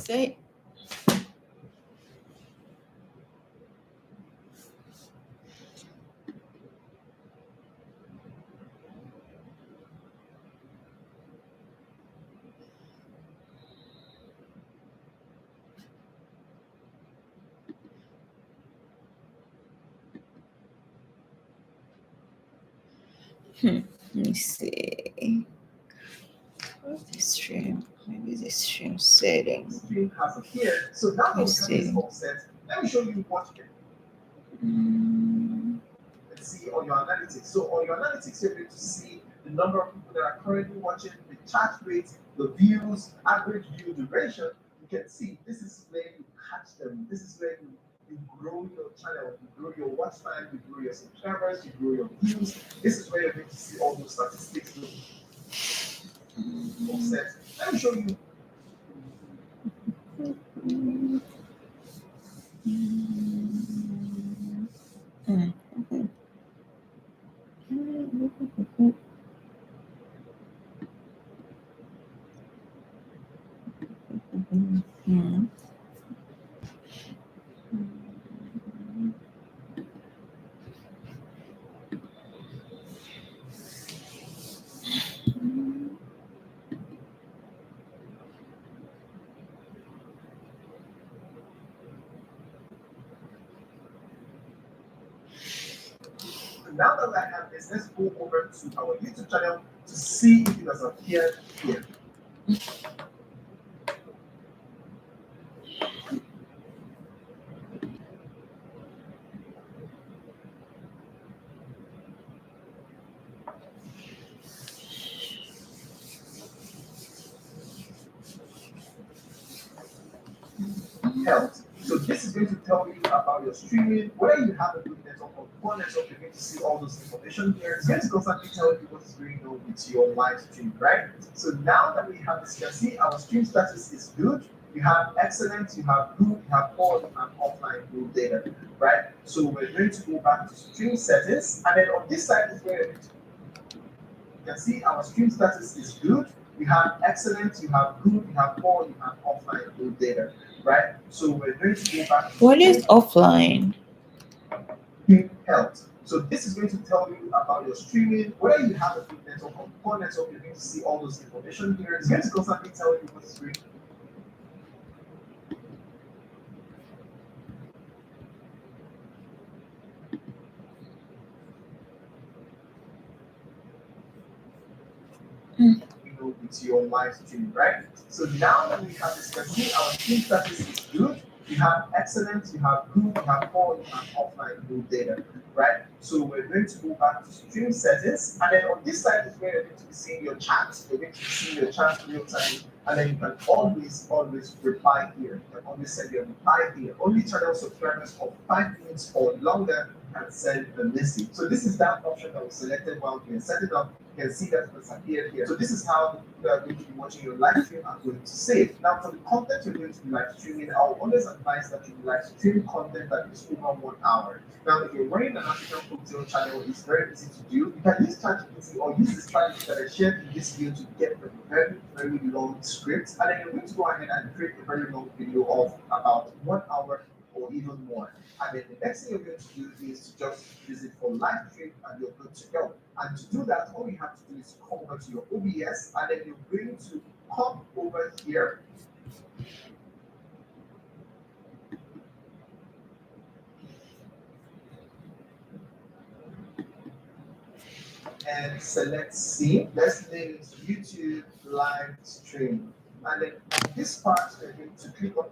say. Let me see. What's the stream? Maybe the stream setting. Stream has appeared. So now that we have this all set, let me show you what you can see on your analytics. So on your analytics, you're going to see the number of people that are currently watching, the chat rate, the views, average view duration. You can see this is where you catch them. This is where you grow your channel, you grow your watch time, you grow your subscribers, you grow your views. This is where you're going to see all those statistics. Set. Let me show you. Now that I have this, let's go over to our YouTube channel to see if it has appeared here. Health. So this is going to tell you about your streaming, whether you have a good network or poor network. You're going to see all those information here. It's going to constantly tell you what is going on with your live stream, right? So now that we have this, you can see our stream status is good. You have excellent, you have good, you have poor, and offline good data, right? So we're going to go back to stream settings, and then on this side is where you can see our stream status is good. You have excellent, you have good, you have poor, you have offline good data, right? So we're going to go back. What is offline? Health. So this is going to tell you about your streaming, whether you have a good network or poor network. You're going to see all those information here. It's going to constantly tell you what's going on. With your live stream, right? So now that we have this, you can see our stream status is good. You have excellent, you have good, you have poor, you have offline good data, right? So we're going to go back to stream settings, and then on this side is where you're going to be seeing your chat. You're going to be seeing your chat real time, and then you can always reply here. You can always send your reply here. Only channel subscribers of 5 minutes or longer can send a message. So this is that option that was selected while we set it up. You can see that it's appeared here. So this is how you are going to be watching your live stream and going to save. Now for the content you're going to be live streaming, I'll always advise that you live stream content that is over 1 hour. Now if you're running an African folktale channel, it's very easy to do. You can use ChatGPT or use the strategy that I shared in this video to get a very, very long script. And then you're going to go ahead and create a very long video of about 1 hour or even more. And then the next thing you're going to do is to just use it for live stream and you're good to go. And to do that, all you have to do is come over to your OBS and then you're going to come over here. And select scene. Let's name it YouTube live stream. And then on this part, you're going to click on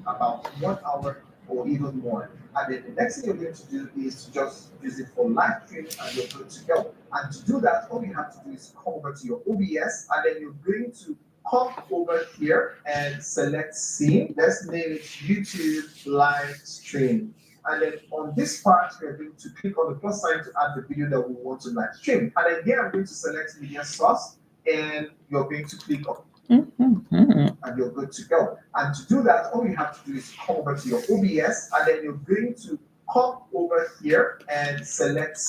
about 1 hour or even more. And then the next thing you're going to do is to just use it for live stream and you're good to go. And to do that, all you have to do is come over to your OBS and then you're going to come over here and select scene. Let's name it YouTube live stream. And then on this part, we're going to click on the plus sign to add the video that we want to live stream. And then here I'm going to select media source and you're going to click on Mm-hmm. and you're good to go. And to do that, all you have to do is come over to your OBS, and then you're going to come over here and select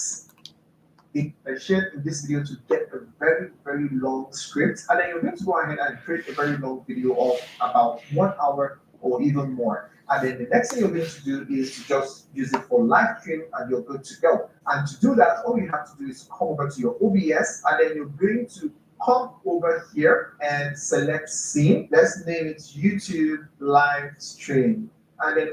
the shared in this video to get a very, very long script. And then you're going to go ahead and create a very long video of about 1 hour or even more. And then the next thing you're going to do is to just use it for live stream and you're good to go. And to do that, all you have to do is come over to your OBS, and then you're going to come over here and select scene. Let's name it YouTube live stream. And then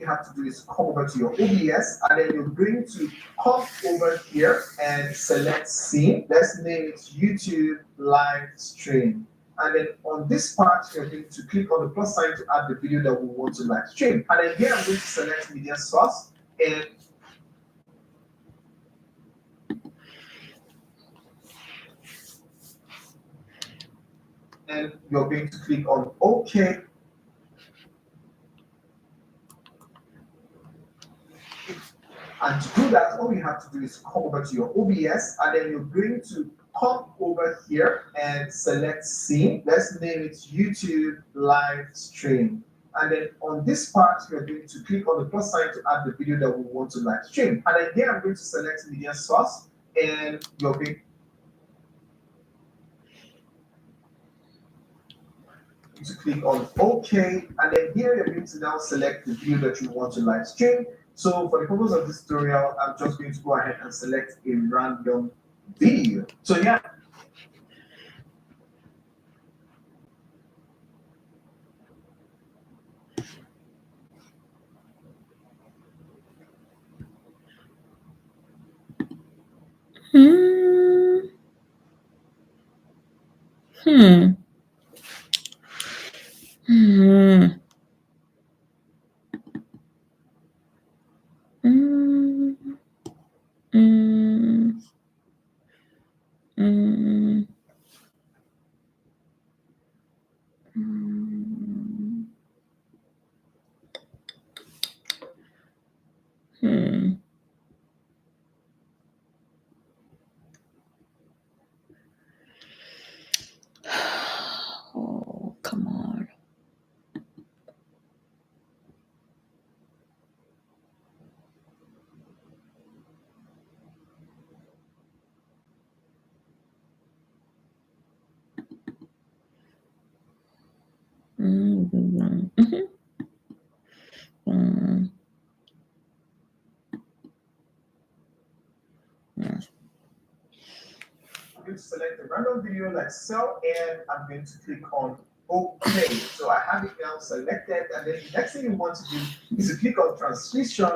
you have to do is come over to your OBS, and then you're going to come over here and select scene. Let's name it YouTube live stream. And then on this part, you're going to click on the plus sign to add the video that we want to live stream. And then here I'm going to select media source, and you're going to click on OK. And to do that, all you have to do is come over to your OBS, and then you're going to come over here and select scene. Let's name it YouTube live stream. And then on this part, you're going to click on the plus sign to add the video that we want to live stream. And then here I'm going to select media source, and you're going to click on OK. And then here you're going to now select the video that you want to live stream. So for the purpose of this tutorial, I'm just going to go ahead and select a random video. So yeah. Hmm. Hmm. Hmm. Mm, mm, mm, mm, hmm. Oh, come on. Mm, mhm, mm, mm. I'm going to select a random video like so, and I'm going to click on OK. So I have it now selected, and then the next thing you want to do is to click on transcription.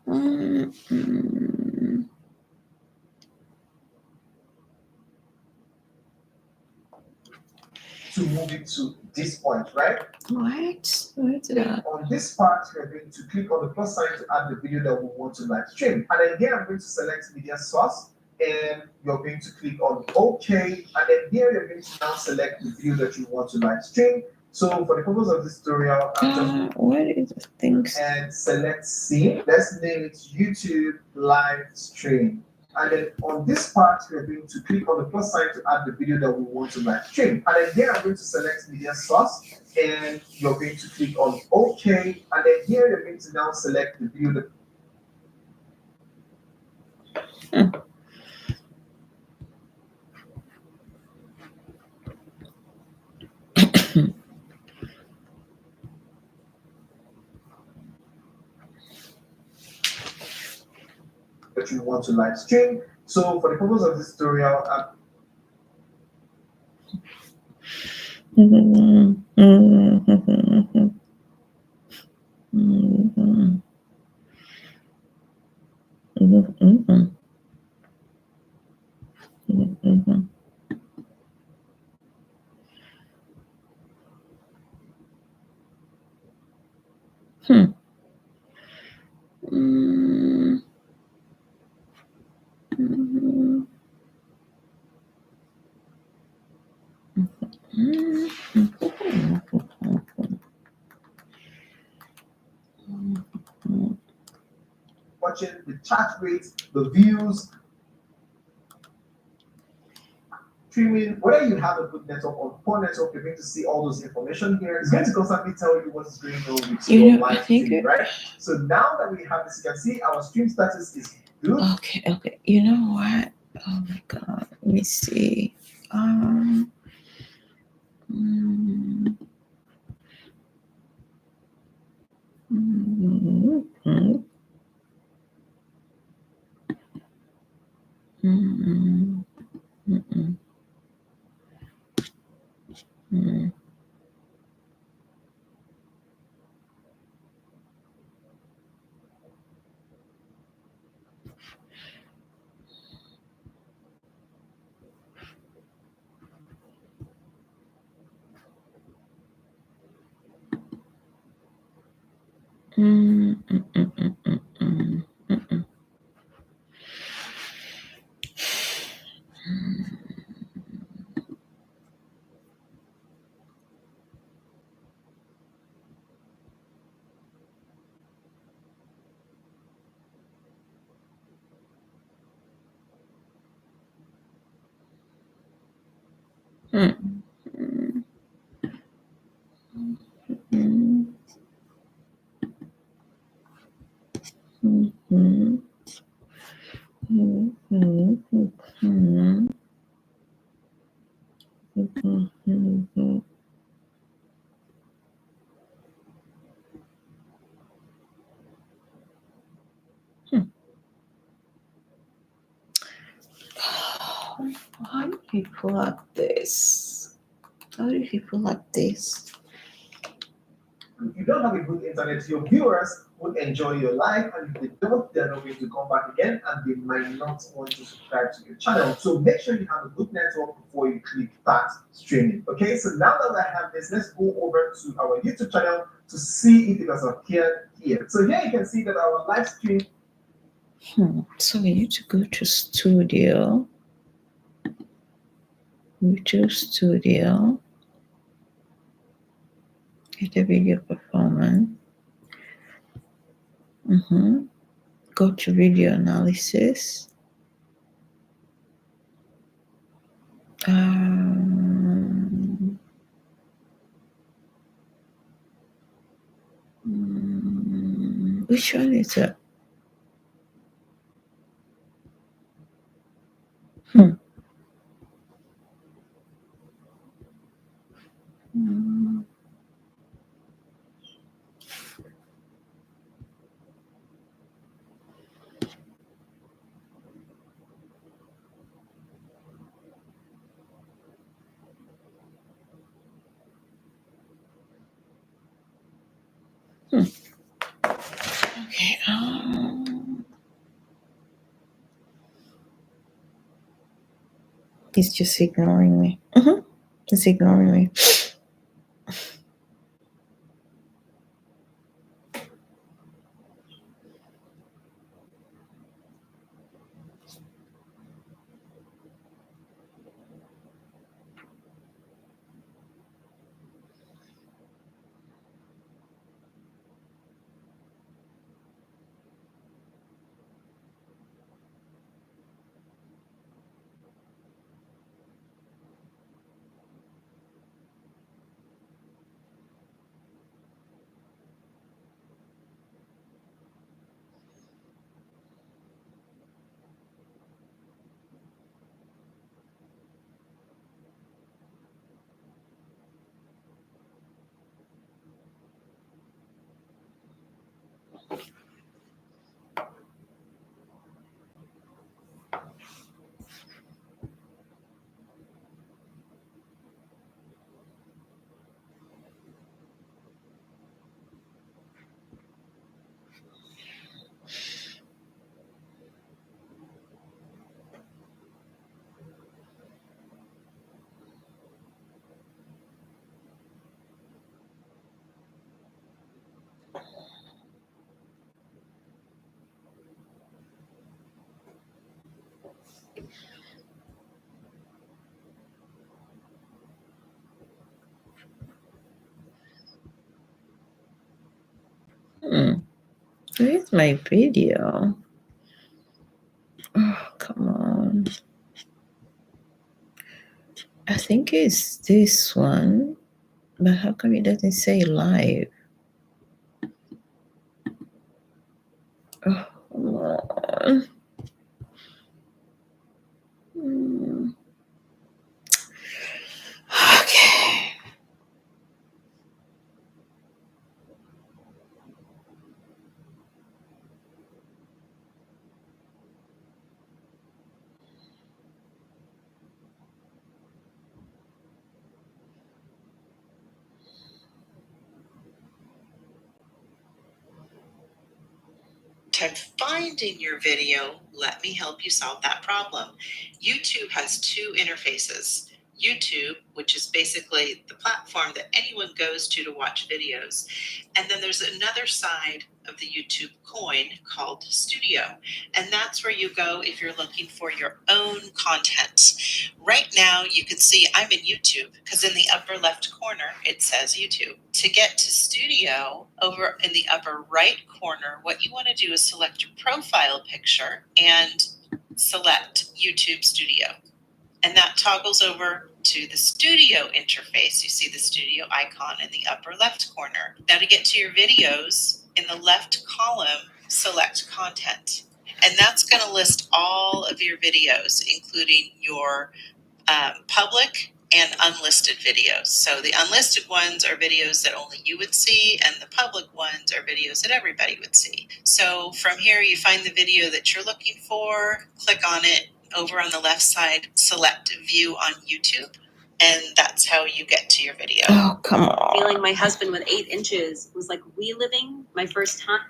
Mm. To move it to this point, right? What? What's that? On this part, we're going to click on the plus sign to add the video that we want to live stream. And then here I'm going to select media source, and you're going to click on OK. And then here you're going to now select the video that you want to live stream. So for the purpose of this tutorial, I'm just What is the things? and select scene. Let's name it YouTube live stream. And then on this part, we're going to click on the plus sign to add the video that we want to live stream. And then here I'm going to select media source, and you're going to click on OK. And then here you're going to now select the video that you want to live stream. So for the purpose of this tutorial, Watching the chat rates, the views, streaming, whether you have a good network or poor network, you're going to see all those information here. It's going to constantly tell you what is going on with your live stream, right? So now that we have this, you can see our stream status is good. Okay. You know what? Oh my god. Let me see. How do people like this? How do people like this? If you don't have a good internet, your viewers would enjoy your live, and if they don't, they're not going to come back again, and they might not want to subscribe to your channel. So make sure you have a good network before you click start streaming. Okay, so now that I have this, let's go over to our YouTube channel to see if it has appeared here. So here you can see that our live stream. So we need to go to studio. YouTube Studio. Get a video performance. Go to video analysis. Which one is it? Okay. It's just ignoring me. It's ignoring me. Where's my video? Oh, come on. I think it's this one, but how come it doesn't say live? Oh, come on. Okay. Finding your video, let me help you solve that problem. YouTube has two interfaces. YouTube, which is basically the platform that anyone goes to watch videos. And then there's another side of the YouTube coin called Studio. And that's where you go if you're looking for your own content. Right now, you can see I'm in YouTube because in the upper left corner, it says YouTube. To get to Studio, over in the upper right corner, what you want to do is select your profile picture and select YouTube Studio. And that toggles over to the Studio interface. You see the Studio icon in the upper left corner. Now to get to your videos, in the left column, select Content. And that's going to list all of your videos, including your public and unlisted videos. So the unlisted ones are videos that only you would see, and the public ones are videos that everybody would see. So from here, you find the video that you're looking for, click on it. Over on the left side, select View on YouTube, and that's how you get to your video. Oh, come on. Feeling my husband with 8 inches was like reliving my first time.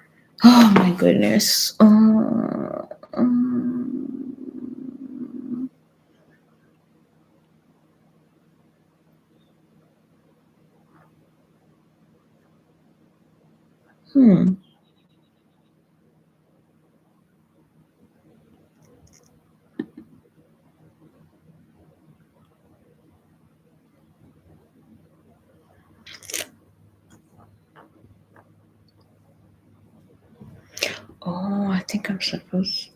Oh, my goodness. Oh, I think I'm supposed.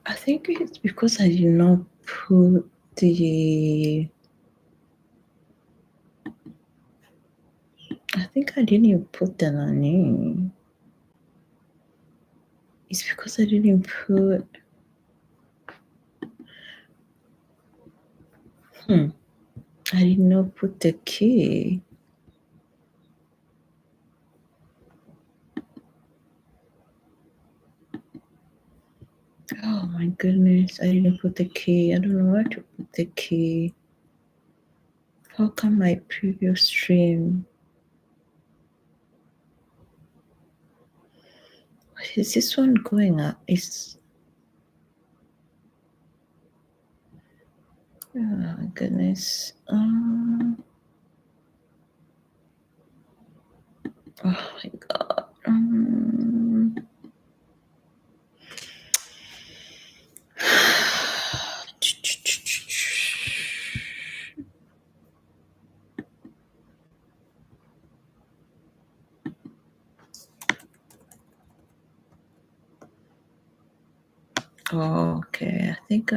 I think it's because I did not put the. I think I didn't even put the name. It's because I didn't put. I did not put the key. Oh my goodness, I didn't put the key. I don't know where to put the key. How come my previous stream? Is this one going up? It's. Oh my goodness. Oh my god. Okay, I think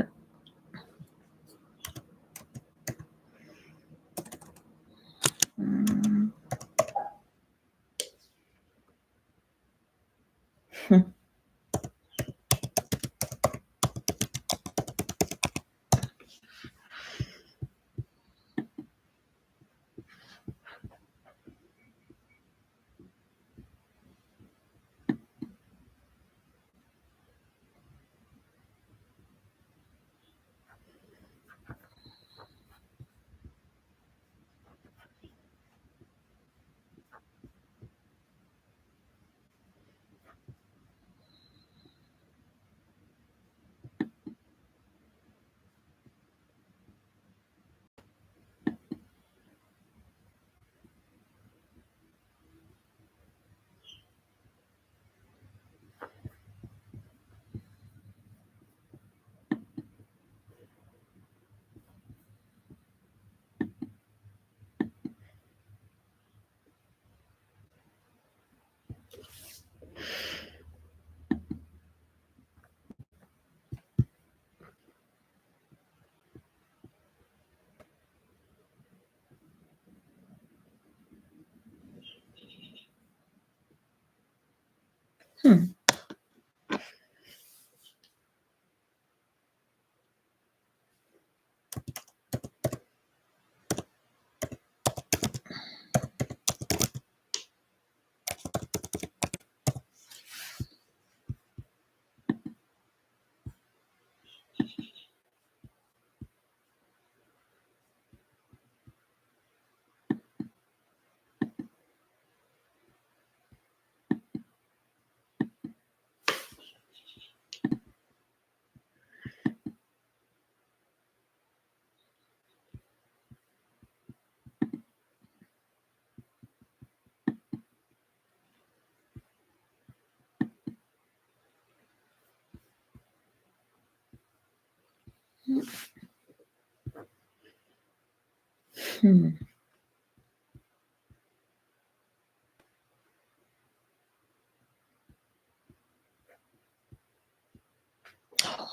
Oh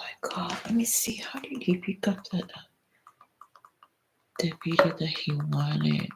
my God, let me see. How did he pick up the video that he wanted?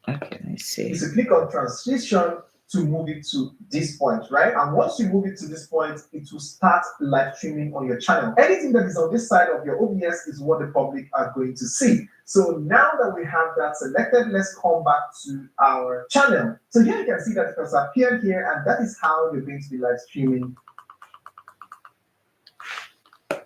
Okay, let me see. So click on transition to move it to this point, right? And once you move it to this point, it will start live streaming on your channel. Anything that is on this side of your OBS is what the public are going to see. So now that we have that selected, let's come back to our channel. So here you can see that it has appeared here, and that is how you're going to be live streaming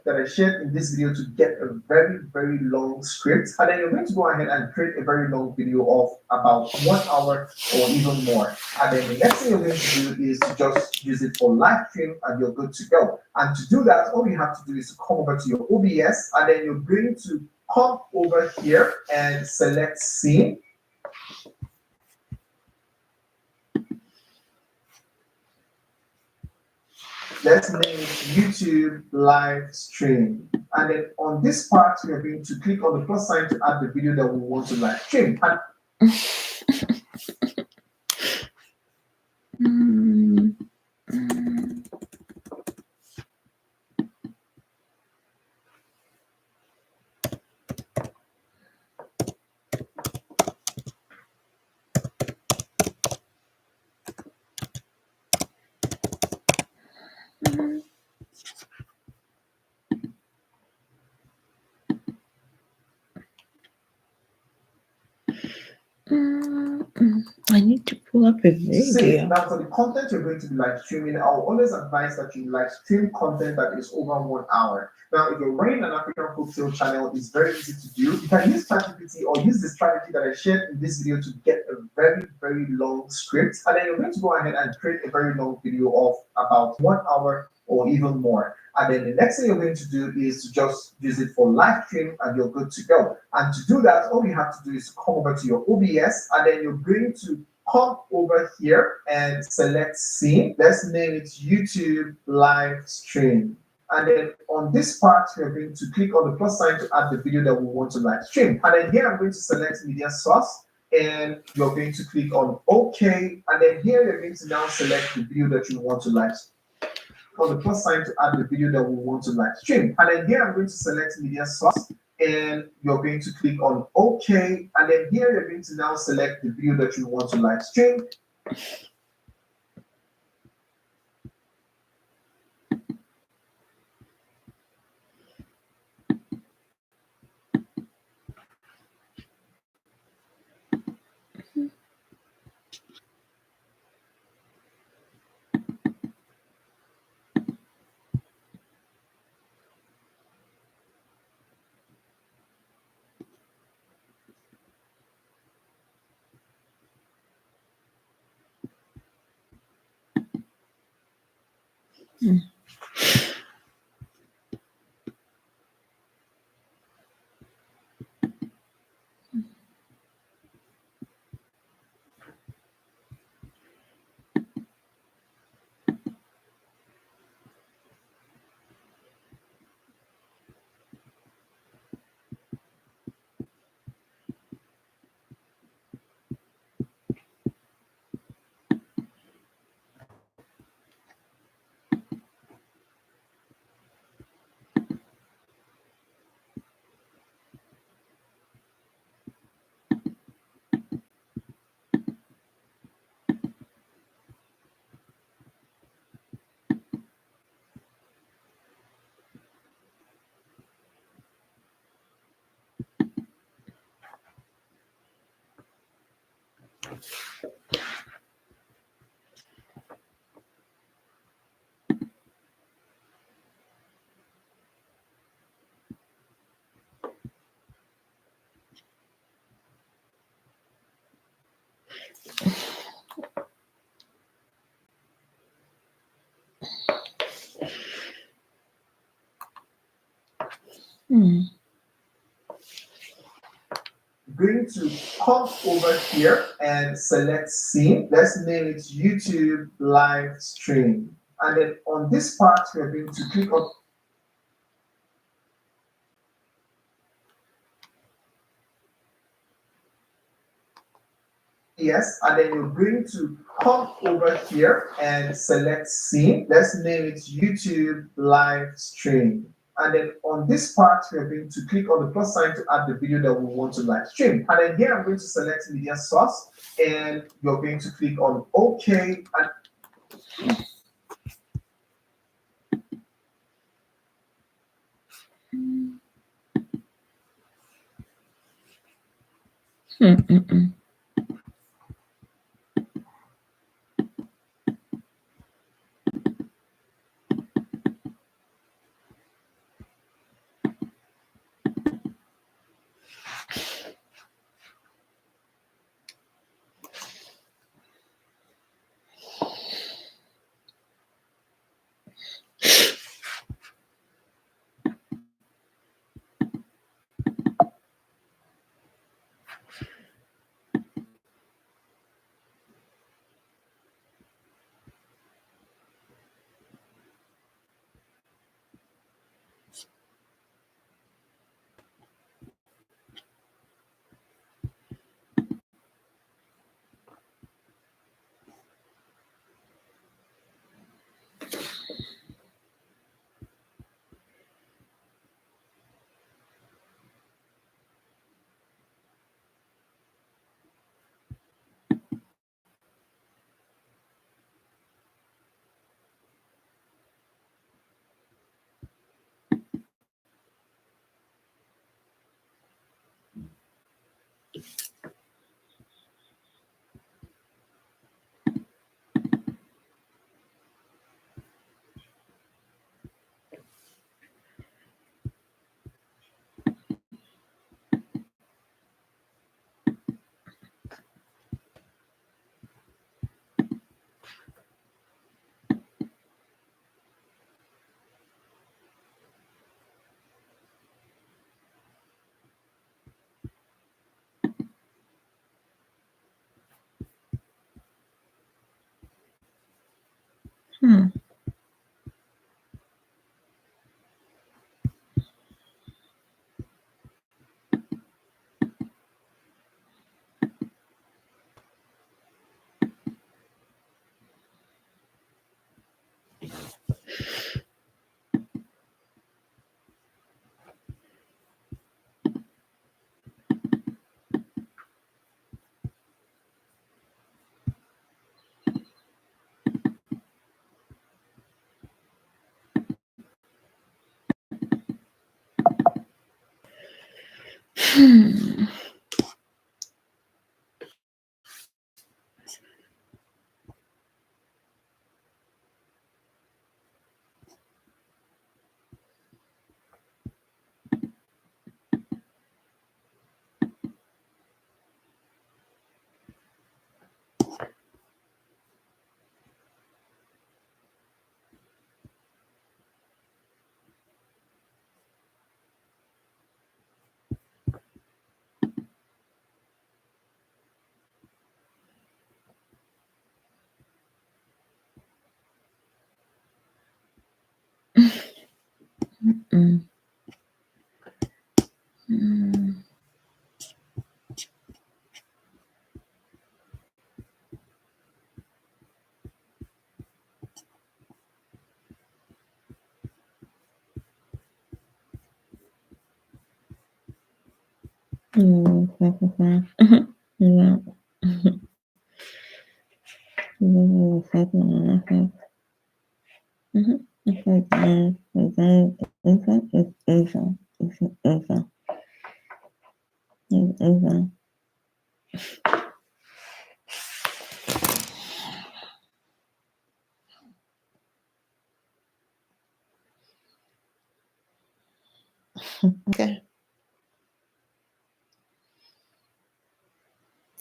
that I shared in this video to get a very, very long script. And then you're going to go ahead and create a very long video of about 1 hour or even more. And then the next thing you're going to do is to just use it for live stream and you're good to go. And to do that, all you have to do is to come over to your OBS and then you're going to come over here and select scene. Let's name it YouTube live stream. And then on this part, we are going to click on the plus sign to add the video that we want to live stream. I need to pull up a video. Now, for the content you're going to be live streaming, I'll always advise that you live stream content that is over 1 hour. Now, if you're running an African cocktail channel, it's very easy to do. You can use ChatGPT or use the strategy that I shared in this video to get a very, very long script. And then you're going to go ahead and create a very long video of about 1 hour or even more. And then the next thing you're going to do is to just use it for live stream and you're good to go. And to do that, all you have to do is come over to your OBS and then you're going to come over here and select scene. Let's name it YouTube live stream. And then on this part, we're going to click on the plus sign to add the video that we want to live stream. And then here I'm going to select media source and you're going to click on OK. And then here you're going to now select the video that you want to live stream. On the plus sign to add the video that we want to live stream. And then here I'm going to select media source and you're going to click on OK. And then here you're going to now select the video that you want to live stream. Going to come over here and select scene. Let's name it YouTube live stream. And then on this part, we're going to click on yes, and then you're going to come over here and select scene. Let's name it YouTube live stream. And then on this part, we're going to click on the plus sign to add the video that we want to live stream. And then here I'm going to select media source, and you're going to click on OK. Mm-mm-mm. Hmm. Hmm. Mm. Mm. Mm. Yeah.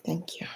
Thank you.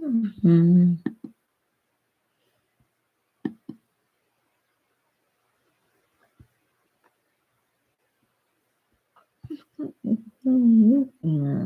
Mm-hmm. Mm-hmm.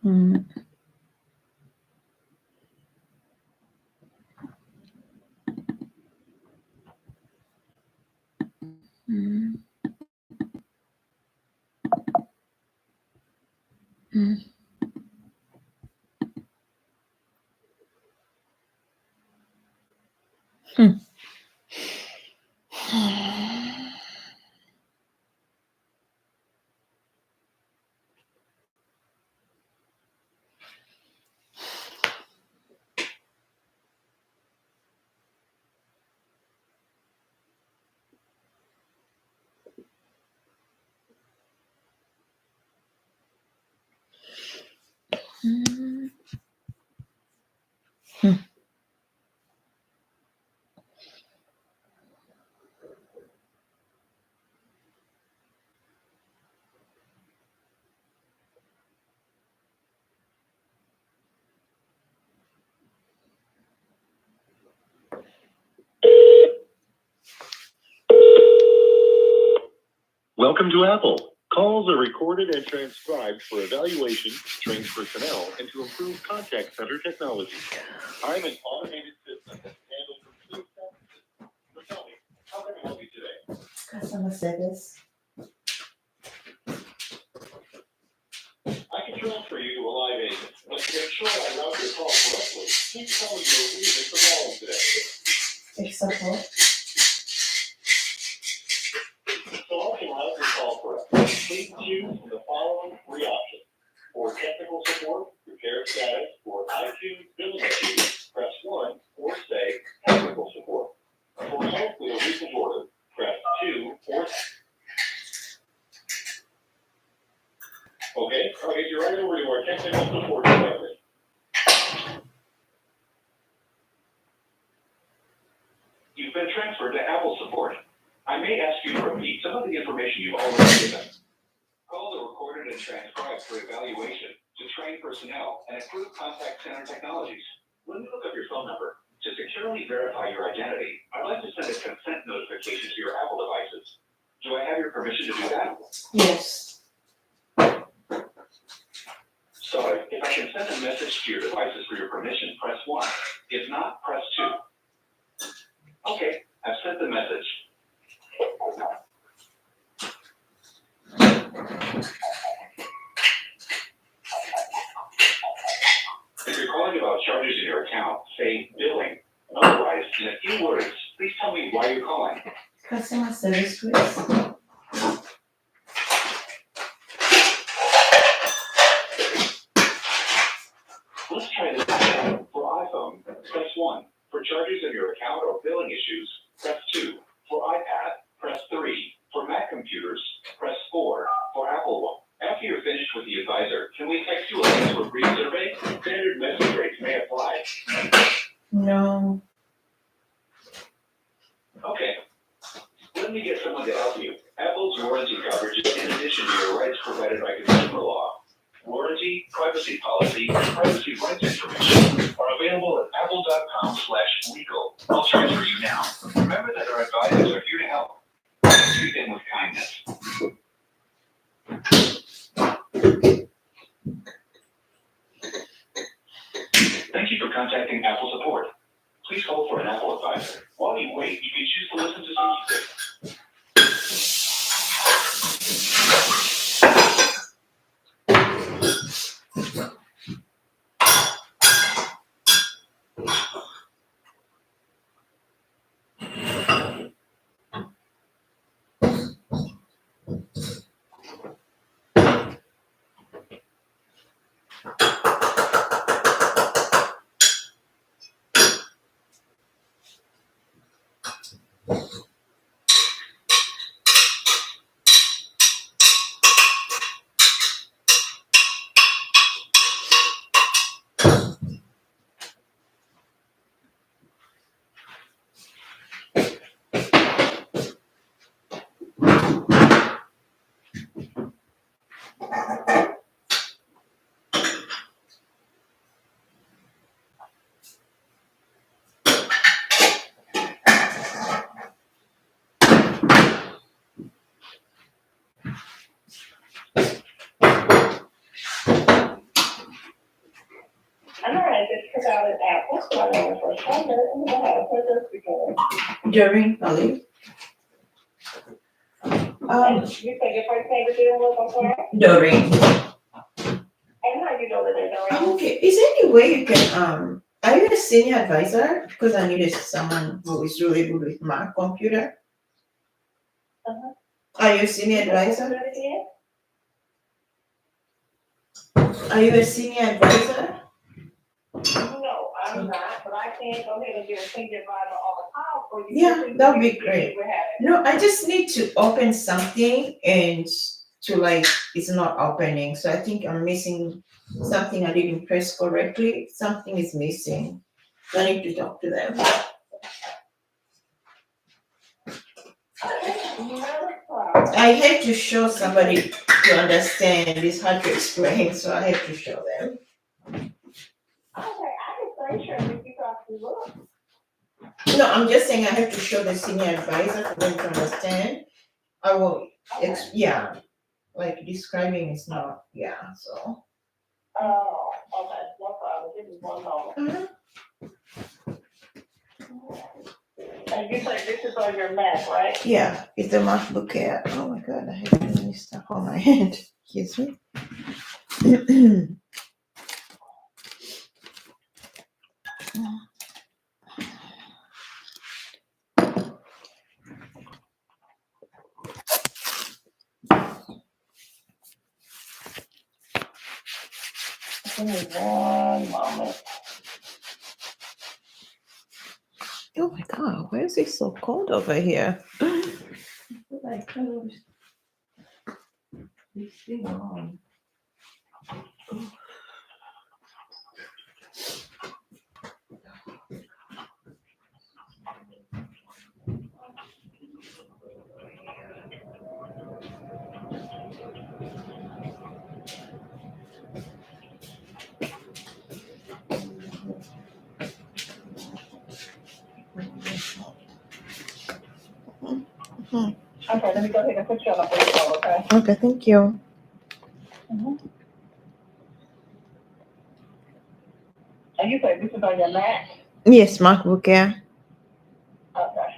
Mm-hmm. Welcome to Apple. Calls are recorded and transcribed for evaluation, trained personnel, and to improve contact center technology. I'm an automated system that handles complete sentences. So tell me, how can I help you today? Customer service. I can transfer you to a live agent, but to make sure I route your call correctly, please tell me your reason for calling today. Support. So I can route your call correctly. Please choose from the following three options. For technical support, repair status, or iTunes billing issues, press 1, or say technical support. For help with a recent order, press 2, or okay, I'll get you right over to our technical support department. You've been transferred to Apple support. I may ask you to repeat some of the information you've already given. Calls are recorded and transcribed for evaluation, to train personnel, and improve contact center technologies. Let me look up your phone number. To securely verify your identity, I'd like to send a consent notification to your Apple devices. Do I have your permission to do that? Yes. So if I can send a message to your devices for your permission, press 1. If not, press 2. Okay, I've sent the message. If you're calling about charges in your account, say billing. Otherwise, in a few words, please tell me why you're calling. Customer service, please. Let's try this again. For iPhone, press 1. For charges in your account or billing issues, press 2. For iPad, press 3. For Mac computers, press 4. For Apple One. After you're finished with the advisor, can we text you a link to a brief survey? Standard message rates may apply. No. Okay. Let me get someone to help you. Apple's warranty coverage is in addition to your rights provided by consumer law. Warranty, privacy policy, and privacy rights information are available at apple.com/legal. I'll transfer you now. Remember that our advisors are here to help. Treat them with kindness. Thank you for contacting Apple support. Please hold for an Apple advisor. While you wait, you can choose to listen to some music. Doreen, Ali. You say your first name is Doreen, I'm sorry? Doreen. And how you know that they're Doreen? Okay, is there any way you can Are you a senior advisor? Because I needed someone who is really good with my computer. Uh-huh. Are you a senior advisor? Say that again? Are you a senior advisor? No, I'm not, but I can go ahead and get a senior advisor on the call for you. Yeah, that would be great. We have it. No, I just need to open something and to like, it's not opening. So I think I'm missing something I didn't press correctly. Something is missing. So I need to talk to them. I had to show somebody to understand. It's hard to explain, so I had to show them. Okay, I can say sure if you talk to look. No, I'm just saying I have to show the senior advisor for them to understand. I will, yeah, like describing is not, yeah, so. Oh, okay, no problem. Give me one moment. And you say this is on your Mac, right? Yeah, it's the MacBook Air. Oh my God, I have too many stuff on my hand. Excuse me. Give me one moment. Oh my God, why is it so cold over here? Like, this thing on. Okay, let me go ahead and put you on a brief hold, okay? Okay, thank you. And you say this is on your Mac? Yes, MacBook Air. Okay.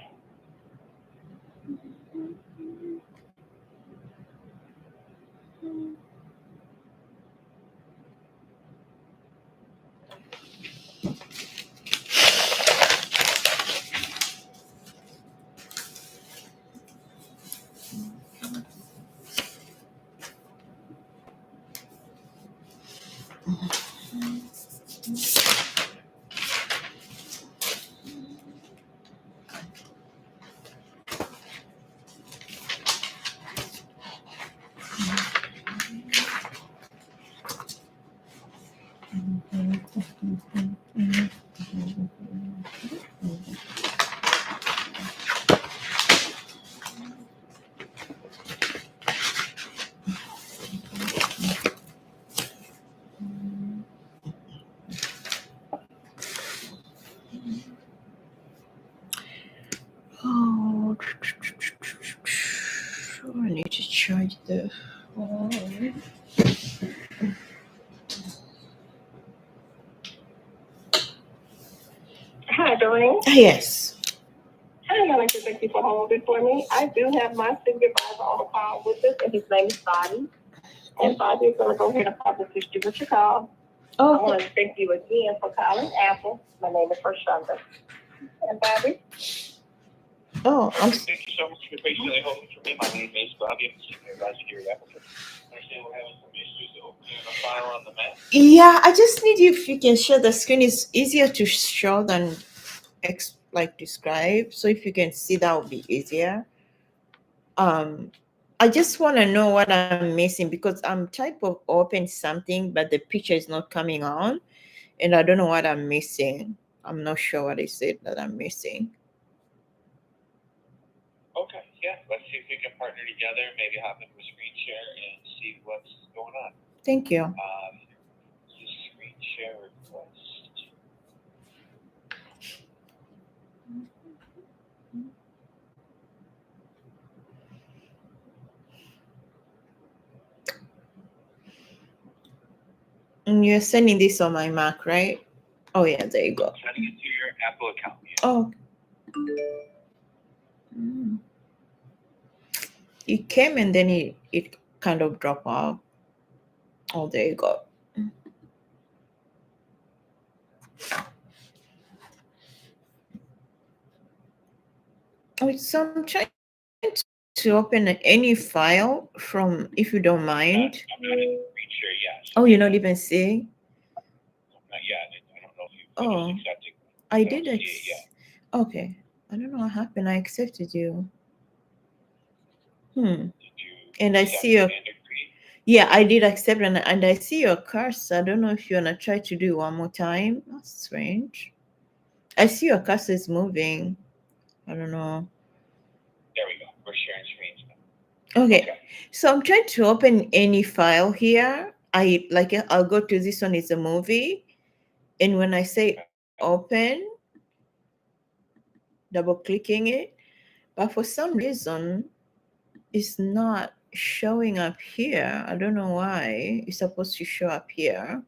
Oh, I need to charge the phone. Hi, Doreen. Yes. Hi, I'd like to thank you for holding for me. I do have my supervisor on the call with us, and his name is Bobby. And Bobby is going to go ahead and publish you with your call. I Oh, want to thank you again for calling Apple. My name is Rashonda. And Bobby? oh, I'm Thank you so much for patiently holding for me. My name is Bobby. I'm the senior advisor here at Apple. I understand we're having some issues opening a file on the Mac. Yeah, I just need you if you can share the screen. It's easier to show than like describe. So if you can see, that would be easier. I just want to know what I'm missing because I'm type of open something, but the picture is not coming on, and I don't know what I'm missing. I'm not sure what is it that I'm missing. Okay, yeah. Let's see if we can partner together, maybe hop into a screen share and see what's going on. Thank you. Use screen share request. And you're sending this on my Mac, right? Oh yeah, there you go. Sending it to your Apple account. Oh. Mm. It came and then it kind of dropped off. Oh, there you go. So I'm trying to open any file from, if you don't mind. I'm not in screen share yet. Oh, you're not even seeing? Not yet. I don't know if you Oh, finished accepting. I don't did. see it yet. Okay. I don't know what happened. I accepted you. Did you And I accept see your, and agree? yeah, I did accept, and I see your cursor. I don't know if you wanna try to do it one more time. That's strange. I see your cursor is moving. I don't know. There we go. We're sharing screens now. Okay. So I'm trying to open any file here. I'll go to this one, it's a movie. And when I say open, double clicking it, but for some reason it's not showing up here. I don't know why. It's supposed to show up here.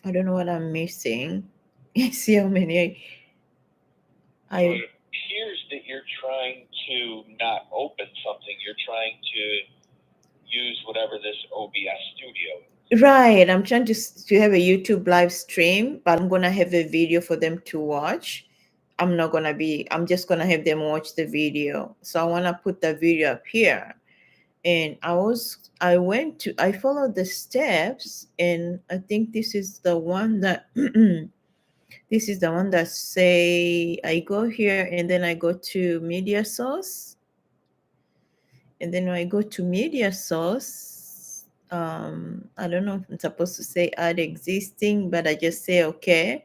I don't know what I'm missing. See how many So it appears that you're trying to not open something. You're trying to use whatever this OBS studio is. Right. I'm trying to have a YouTube live stream, but I'm gonna have a video for them to watch. I'm just gonna have them watch the video. So I wanna put the video up here. And I followed the steps, and I think this is the one that this is the one that say I go here and then I go to media source. And then when I go to media source, I don't know if I'm supposed to say add existing, but I just say okay.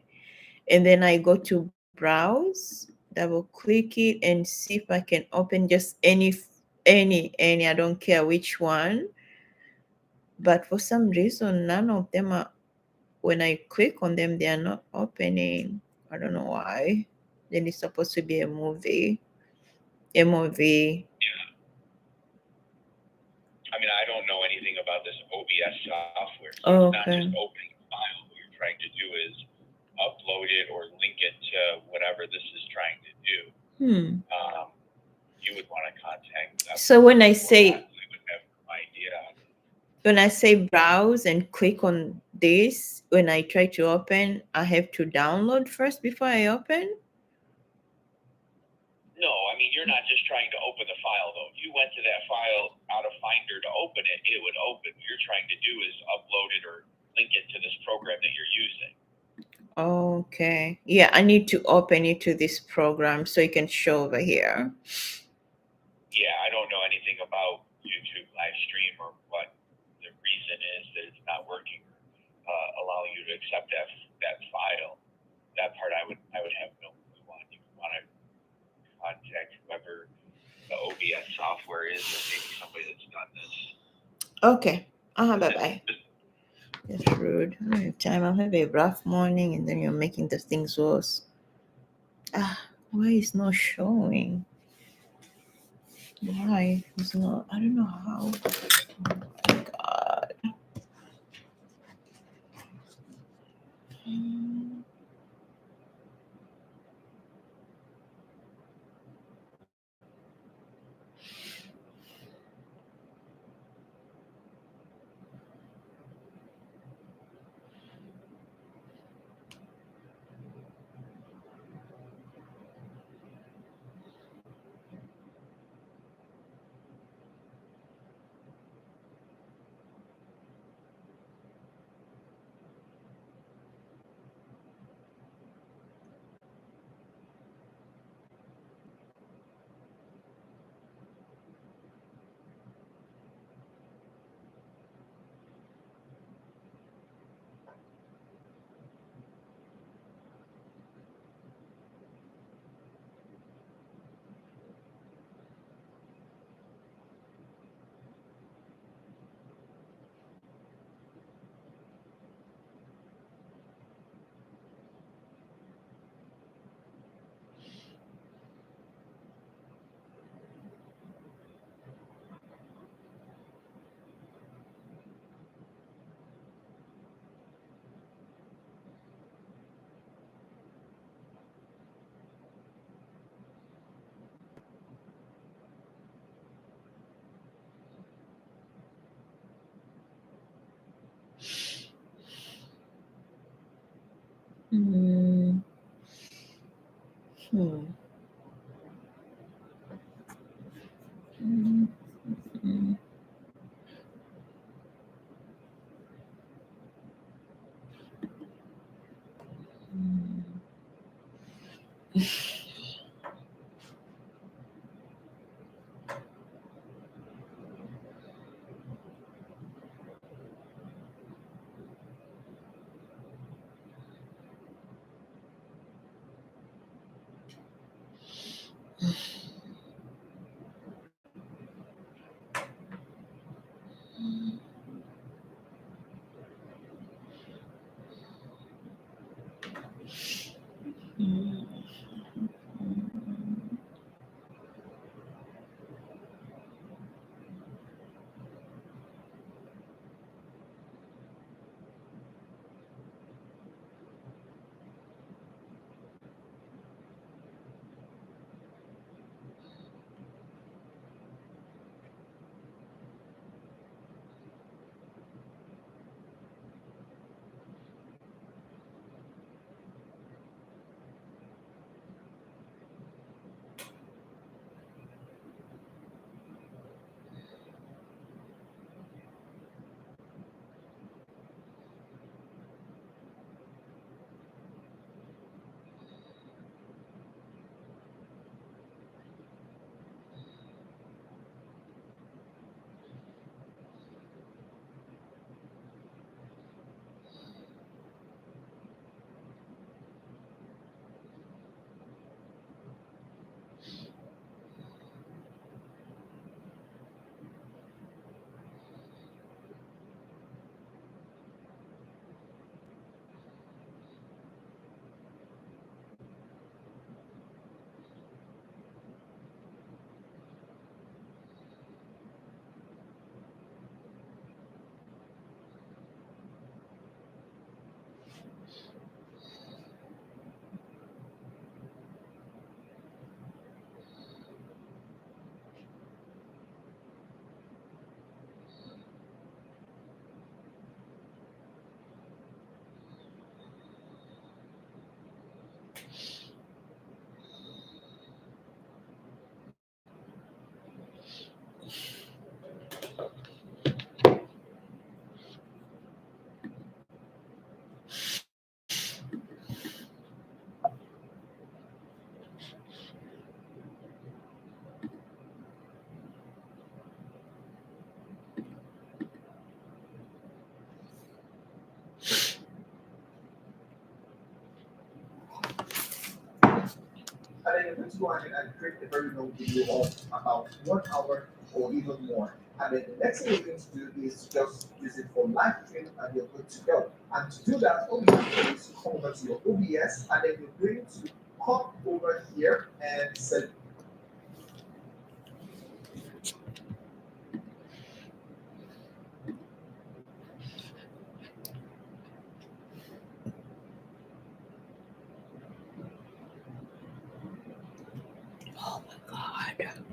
And then I go to browse, double click it, and see if I can open just any, I don't care which one. But for some reason, none of them are, when I click on them, they are not opening. I don't know why. Then it's supposed to be a movie. MOV. I mean, I don't know anything about this OBS software. So it's not just opening a file. What you're trying to do is upload it or link it to whatever this is trying to do. You would want to contact them. So when I say, we would have no idea. when I say browse and click on this, when I try to open, I have to download first before I open? No, I mean, you're not just trying to open the file, though. If you went to that file out of Finder to open it, it would open. What you're trying to do is upload it or link it to this program that you're using. Okay. Yeah, I need to open it to this program so it can show over here. Yeah, I don't know anything about YouTube live stream or what the reason is that it's not working or allow you to accept that file. That part I would have no clue on. You want to contact whoever the OBS software is, or maybe somebody that's done this. Okay. Bye-bye. That's rude. I don't have time. I'll have a rough morning and then you're making the things worse. Why is not showing? Why is not? I don't know how. Oh my God. And then let's go ahead and create a very long video of about 1 hour or even more. And then the next thing we're going to do is just use it for live stream and you're good to go. And to do that, all you have to do is come over to your OBS and then you're going to come over here and set. Oh my God.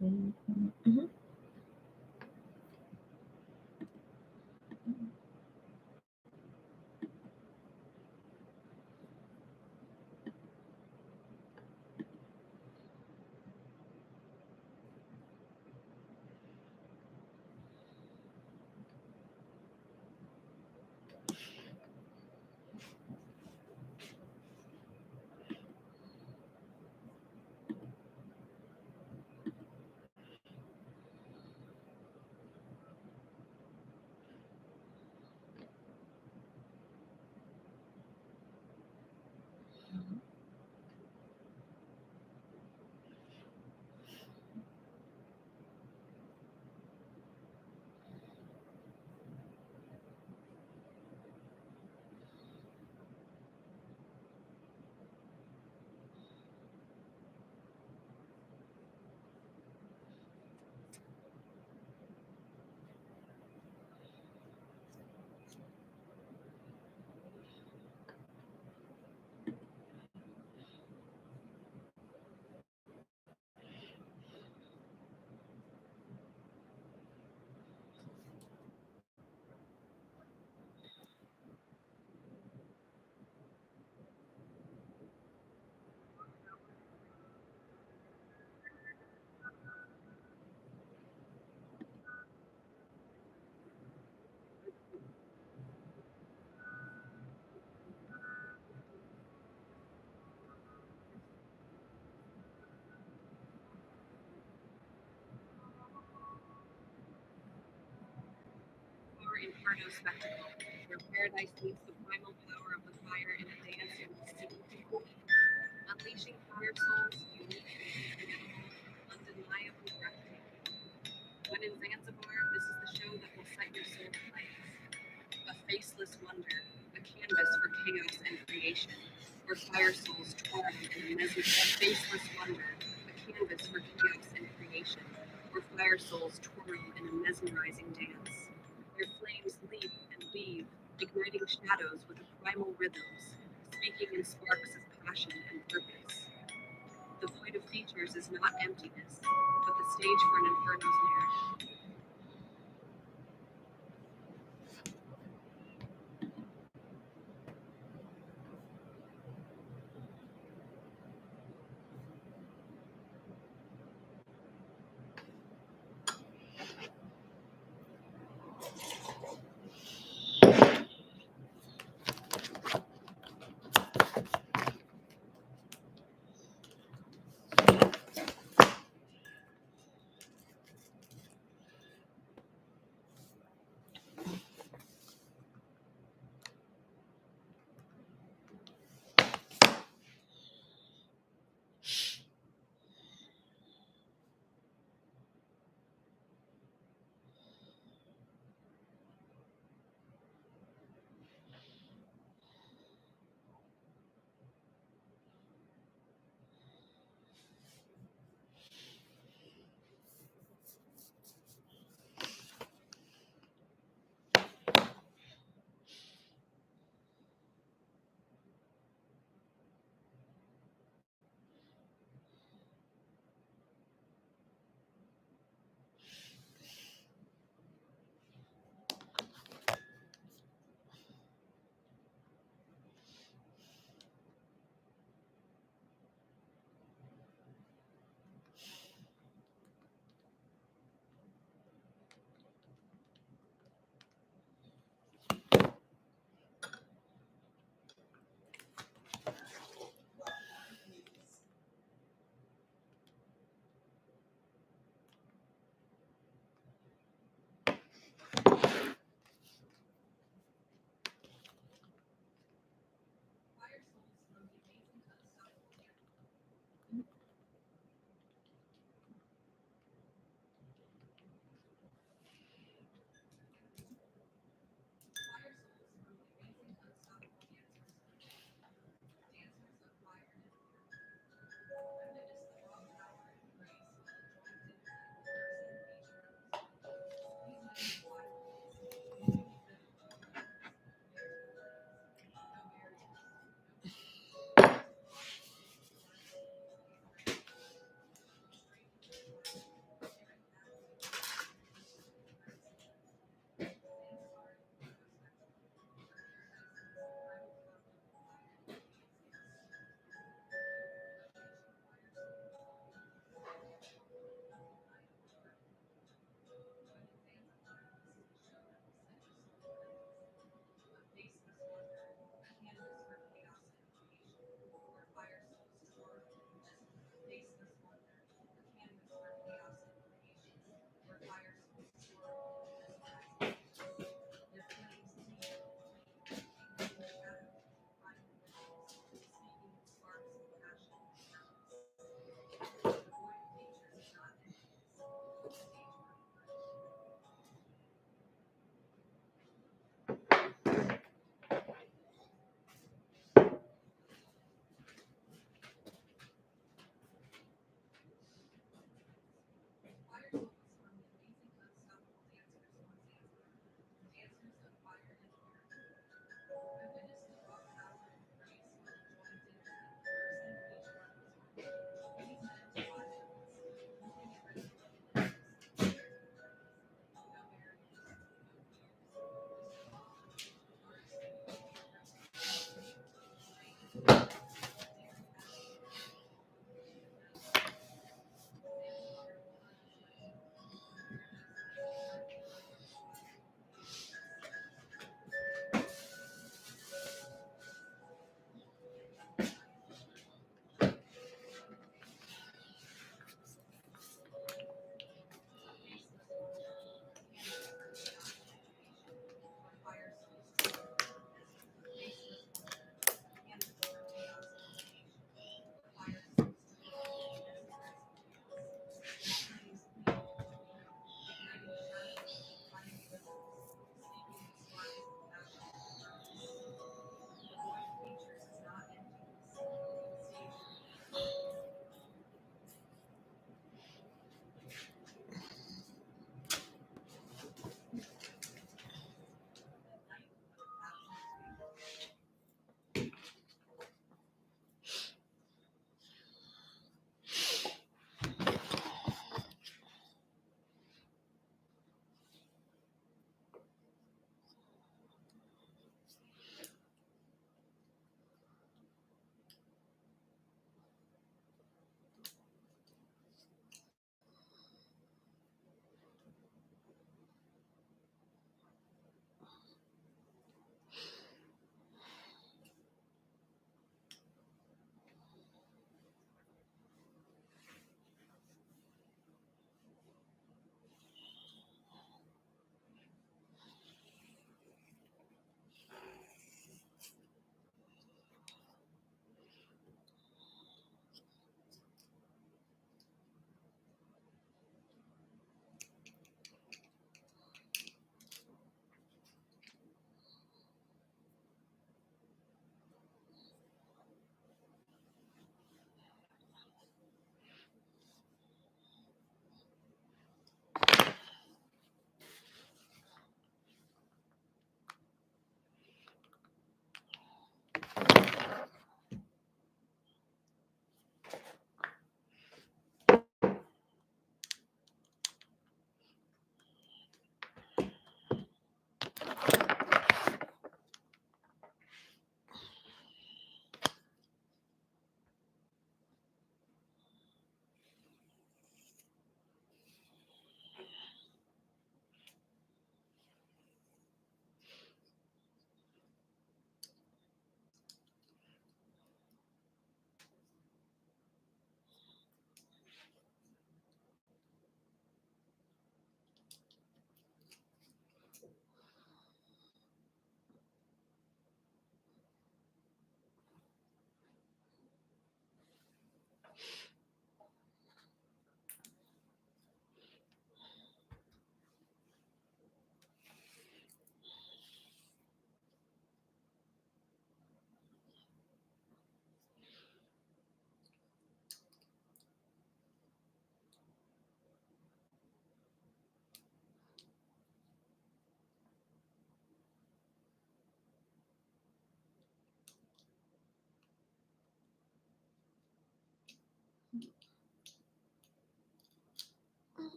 Mhm. Or Inferno spectacle, where paradise meets the primal power of the fire in a dance in the sea. Unleashing fire souls, unique and beautiful, undeniably breathtaking. When in Zanzibar, this is the show that will set your soul aflame. A faceless wonder, a canvas for chaos and creation, where fire souls twirl in a faceless wonder, a canvas for chaos and creation, where fire souls twirl in a mesmerizing dance. Your flames leap and weave, igniting shadows with primal rhythms, speaking in sparks of passion and purpose. The void of features is not emptiness, but the stage for an inferno's narrative.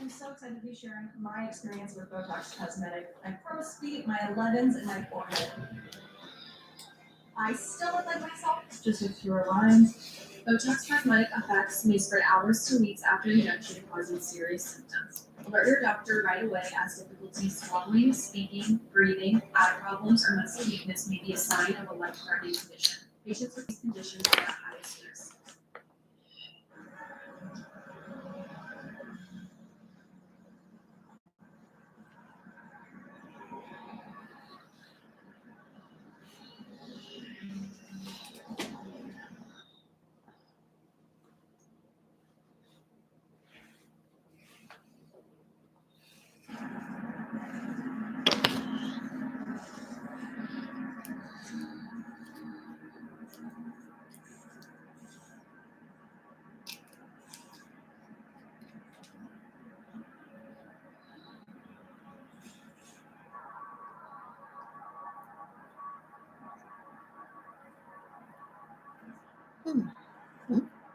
I'm so excited to be sharing my experience with Botox Cosmetic. I promise to be my 11s and my forehead. I still look like myself, just with fewer lines. Botox Cosmetic effects may spread hours to weeks after injection, causing serious symptoms. Alert your doctor right away, as difficulty swallowing, speaking, breathing, eye problems, or muscle weakness may be a sign of a life-threatening condition. Patients with these conditions are at highest risk.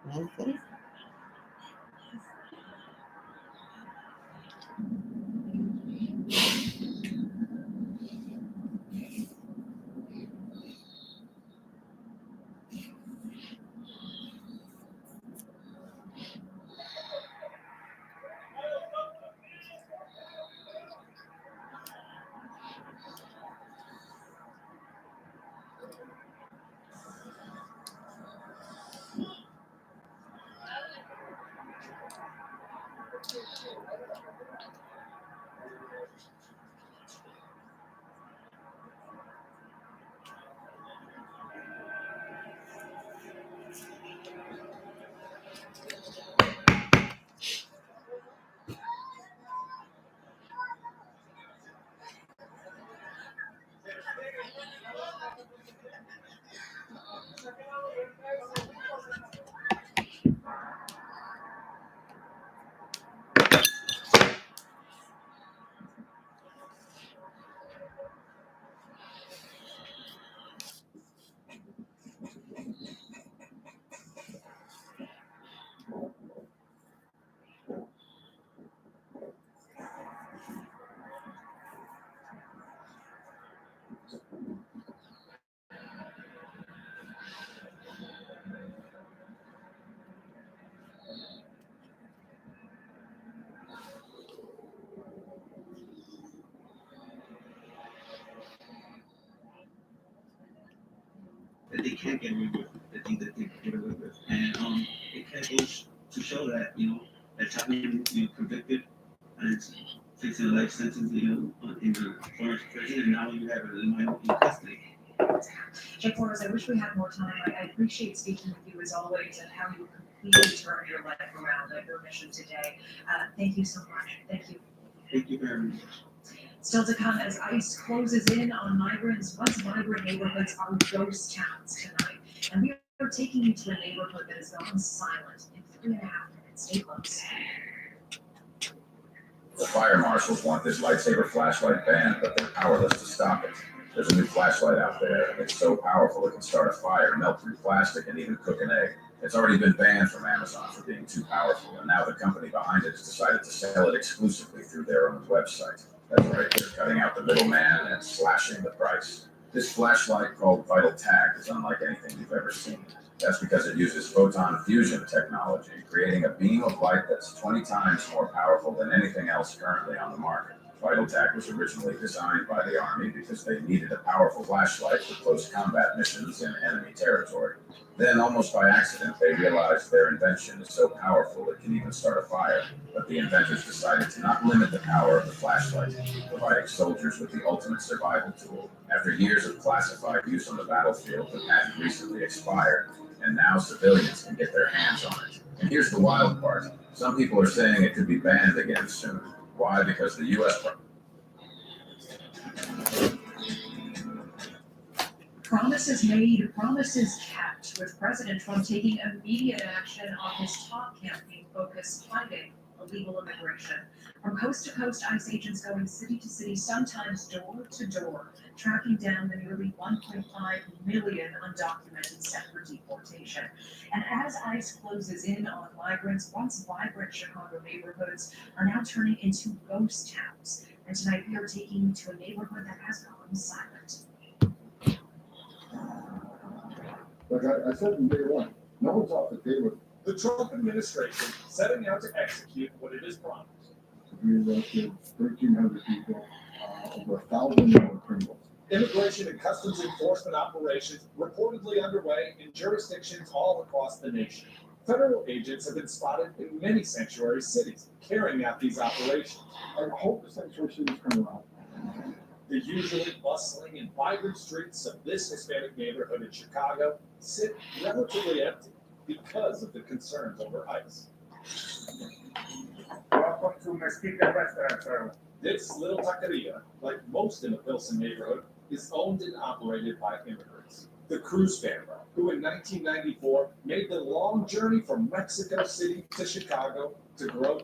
Nothing. That they can't get away with, the things that they can get away with. And it kind of goes to show that, that Chapman, convicted and facing a life sentence, in the former prison, and now you have it in custody. Jeff Flores, I wish we had more time. I appreciate speaking with you as always and how you completely turn your life around at your mission today. Thank you so much. Thank you. Thank you very much. Still to come as ICE closes in on migrants. Once vibrant neighborhoods are ghost towns tonight. And we are taking you to a neighborhood that has gone silent in 3.5 minutes. Stay close. The fire marshals want this lightsaber flashlight banned, but they're powerless to stop it. There's a new flashlight out there, and it's so powerful it can start a fire, melt through plastic, and even cook an egg. It's already been banned from Amazon for being too powerful, and now the company behind it has decided to sell it exclusively through their own website. That's right, they're cutting out the middleman and slashing the price. This flashlight, called Vital Tag, is unlike anything you've ever seen. That's because it uses photon fusion technology, creating a beam of light that's 20 times more powerful than anything else currently on the market. Vitaltac was originally designed by the Army because they needed a powerful flashlight for close combat missions in enemy territory. Then, almost by accident, they realized their invention is so powerful it can even start a fire. But the inventors decided to not limit the power of the flashlight, providing soldiers with the ultimate survival tool. After years of classified use on the battlefield, the patent recently expired, and now civilians can get their hands on it. And here's the wild part. Some people are saying it could be banned again soon. Why? Because the U.S. Promises made, promises kept, with President Trump taking immediate action on his top campaign focus fighting illegal immigration. From coast to coast, ICE agents going city to city, sometimes door to door, tracking down the nearly 1.5 million undocumented set for deportation. And as ICE closes in on migrants, once vibrant Chicago neighborhoods are now turning into ghost towns. And tonight we are taking you to a neighborhood that has gone silent. Like I said from day one, no one's off the table. The Trump administration setting out to execute what it has promised. We arrested 1,300 people, over 1,000 more criminals. Immigration and customs enforcement operations reportedly underway in jurisdictions all across the nation. Federal agents have been spotted in many sanctuary cities carrying out these operations. I hope the sanctuary cities come around. The usually bustling and vibrant streets of this Hispanic neighborhood in Chicago sit relatively empty because of the concerns over ICE. Welcome to Mesquite Restaurant, sir. This little taqueria, like most in the Pilsen neighborhood, is owned and operated by immigrants. The Cruz family, who in 1994 made the long journey from Mexico City to Chicago to grow.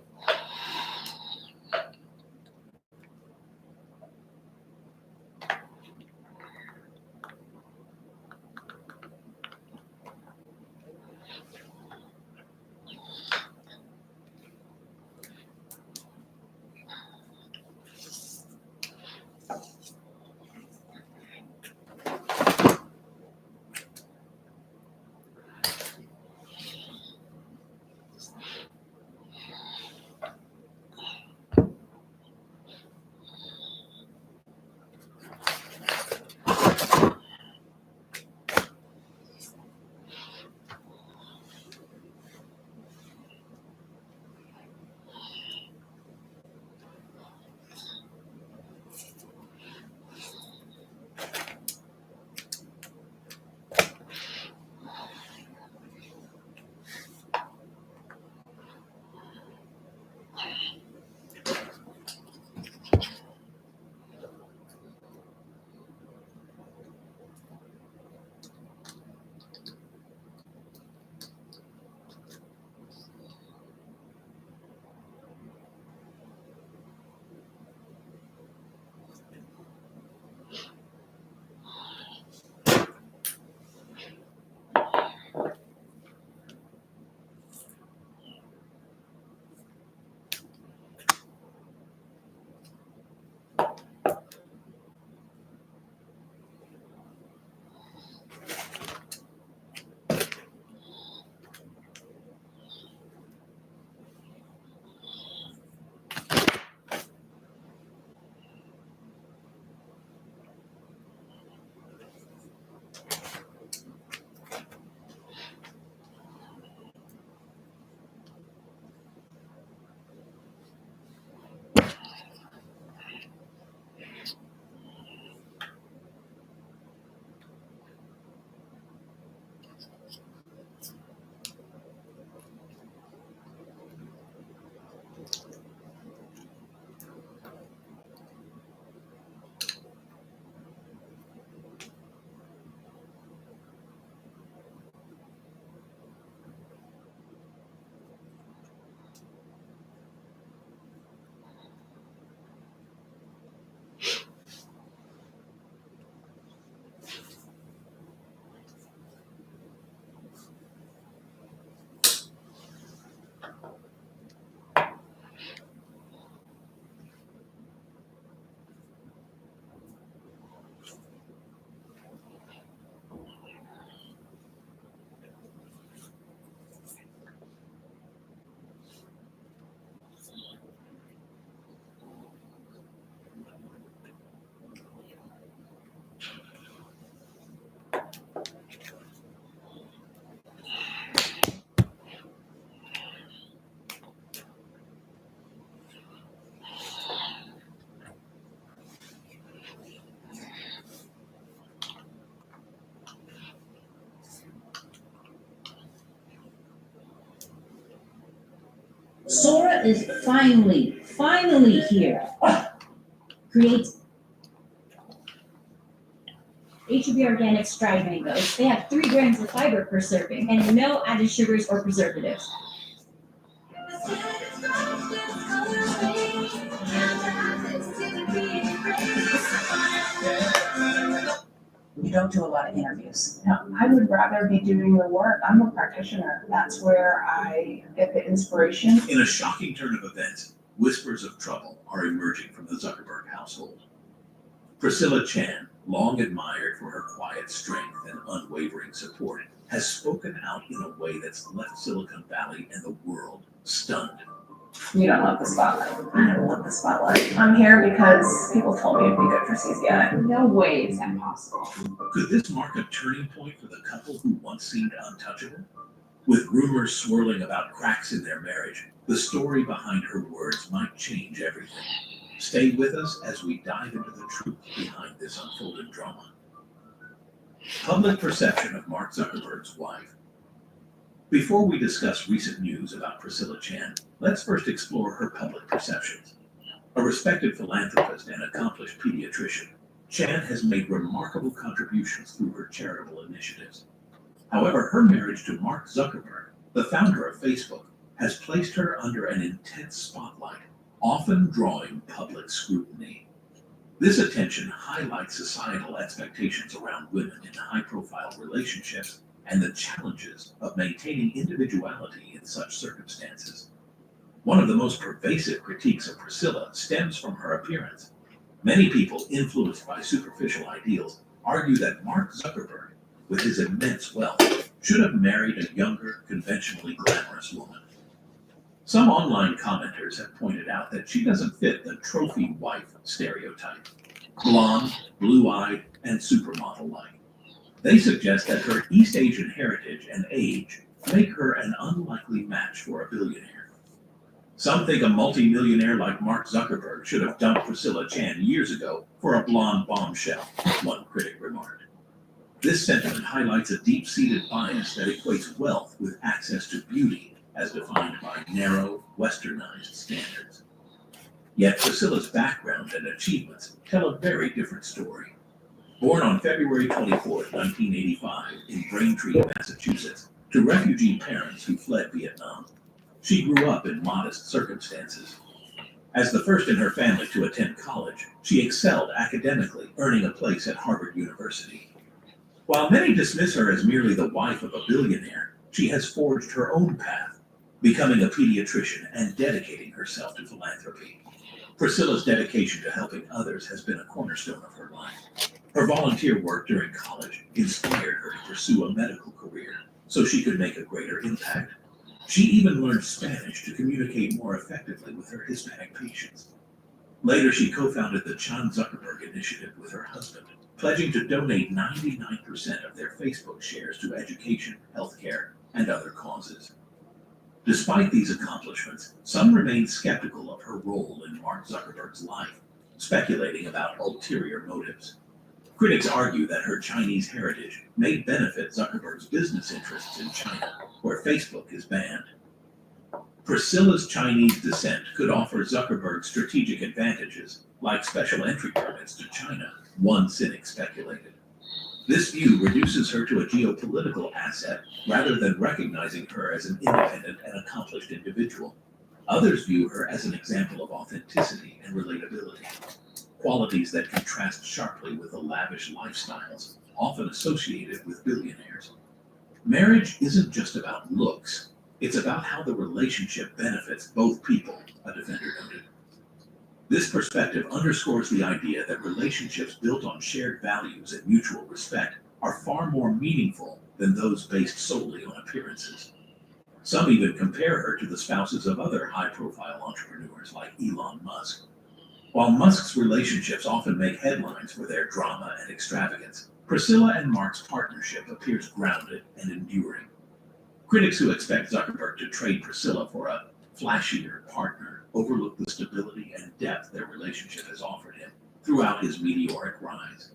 Priscilla is finally here. Creates HB Organics dried mangoes. They have 3 grams of fiber per serving and no added sugars or preservatives. You don't do a lot of interviews. No, I would rather be doing the work. I'm a practitioner. That's where I get the inspiration. In a shocking turn of events, whispers of trouble are emerging from the Zuckerberg household. Priscilla Chan, long admired for her quiet strength and unwavering support, has spoken out in a way that's left Silicon Valley and the world stunned. You don't love the spotlight. I don't love the spotlight. I'm here because people told me it'd be good for CZI. No way is that possible. Could this mark a turning point for the couple who once seemed untouchable? With rumors swirling about cracks in their marriage, the story behind her words might change everything. Stay with us as we dive into the truth behind this unfolding drama. Public perception of Mark Zuckerberg's wife. Before we discuss recent news about Priscilla Chan, let's first explore her public perceptions. A respected philanthropist and accomplished pediatrician, Chan has made remarkable contributions through her charitable initiatives. However, her marriage to Mark Zuckerberg, the founder of Facebook, has placed her under an intense spotlight, often drawing public scrutiny. This attention highlights societal expectations around women in high-profile relationships and the challenges of maintaining individuality in such circumstances. One of the most pervasive critiques of Priscilla stems from her appearance. Many people influenced by superficial ideals argue that Mark Zuckerberg, with his immense wealth, should have married a younger, conventionally glamorous woman. Some online commenters have pointed out that she doesn't fit the trophy wife stereotype. Blonde, blue-eyed, and supermodel-like. They suggest that her East Asian heritage and age make her an unlikely match for a billionaire. Some think a multi-millionaire like Mark Zuckerberg should have dumped Priscilla Chan years ago for a blonde bombshell, one critic remarked. This sentiment highlights a deep-seated bias that equates wealth with access to beauty as defined by narrow, westernized standards. Yet Priscilla's background and achievements tell a very different story. Born on February 24, 1985, in Braintree, Massachusetts, to refugee parents who fled Vietnam, she grew up in modest circumstances. As the first in her family to attend college, she excelled academically, earning a place at Harvard University. While many dismiss her as merely the wife of a billionaire, she has forged her own path, becoming a pediatrician and dedicating herself to philanthropy. Priscilla's dedication to helping others has been a cornerstone of her life. Her volunteer work during college inspired her to pursue a medical career so she could make a greater impact. She even learned Spanish to communicate more effectively with her Hispanic patients. Later, she co-founded the Chan Zuckerberg Initiative with her husband, pledging to donate 99% of their Facebook shares to education, healthcare, and other causes. Despite these accomplishments, some remain skeptical of her role in Mark Zuckerberg's life, speculating about ulterior motives. Critics argue that her Chinese heritage may benefit Zuckerberg's business interests in China, where Facebook is banned. Priscilla's Chinese descent could offer Zuckerberg strategic advantages, like special entry permits to China, one cynic speculated. This view reduces her to a geopolitical asset rather than recognizing her as an independent and accomplished individual. Others view her as an example of authenticity and relatability, qualities that contrast sharply with the lavish lifestyles often associated with billionaires. Marriage isn't just about looks, it's about how the relationship benefits both people, a defender noted. This perspective underscores the idea that relationships built on shared values and mutual respect are far more meaningful than those based solely on appearances. Some even compare her to the spouses of other high-profile entrepreneurs like Elon Musk. While Musk's relationships often make headlines for their drama and extravagance, Priscilla and Mark's partnership appears grounded and enduring. Critics who expect Zuckerberg to trade Priscilla for a flashier partner overlook the stability and depth their relationship has offered him throughout his meteoric rise.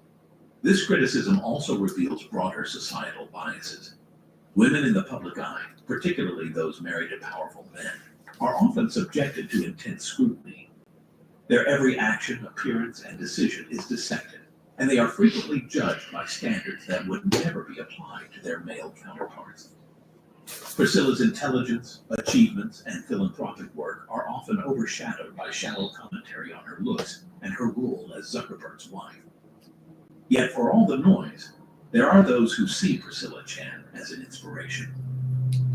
This criticism also reveals broader societal biases. Women in the public eye, particularly those married to powerful men, are often subjected to intense scrutiny. Their every action, appearance, and decision is dissected, and they are frequently judged by standards that would never be applied to their male counterparts. Priscilla's intelligence, achievements, and philanthropic work are often overshadowed by shallow commentary on her looks and her role as Zuckerberg's wife. Yet for all the noise, there are those who see Priscilla Chan as an inspiration.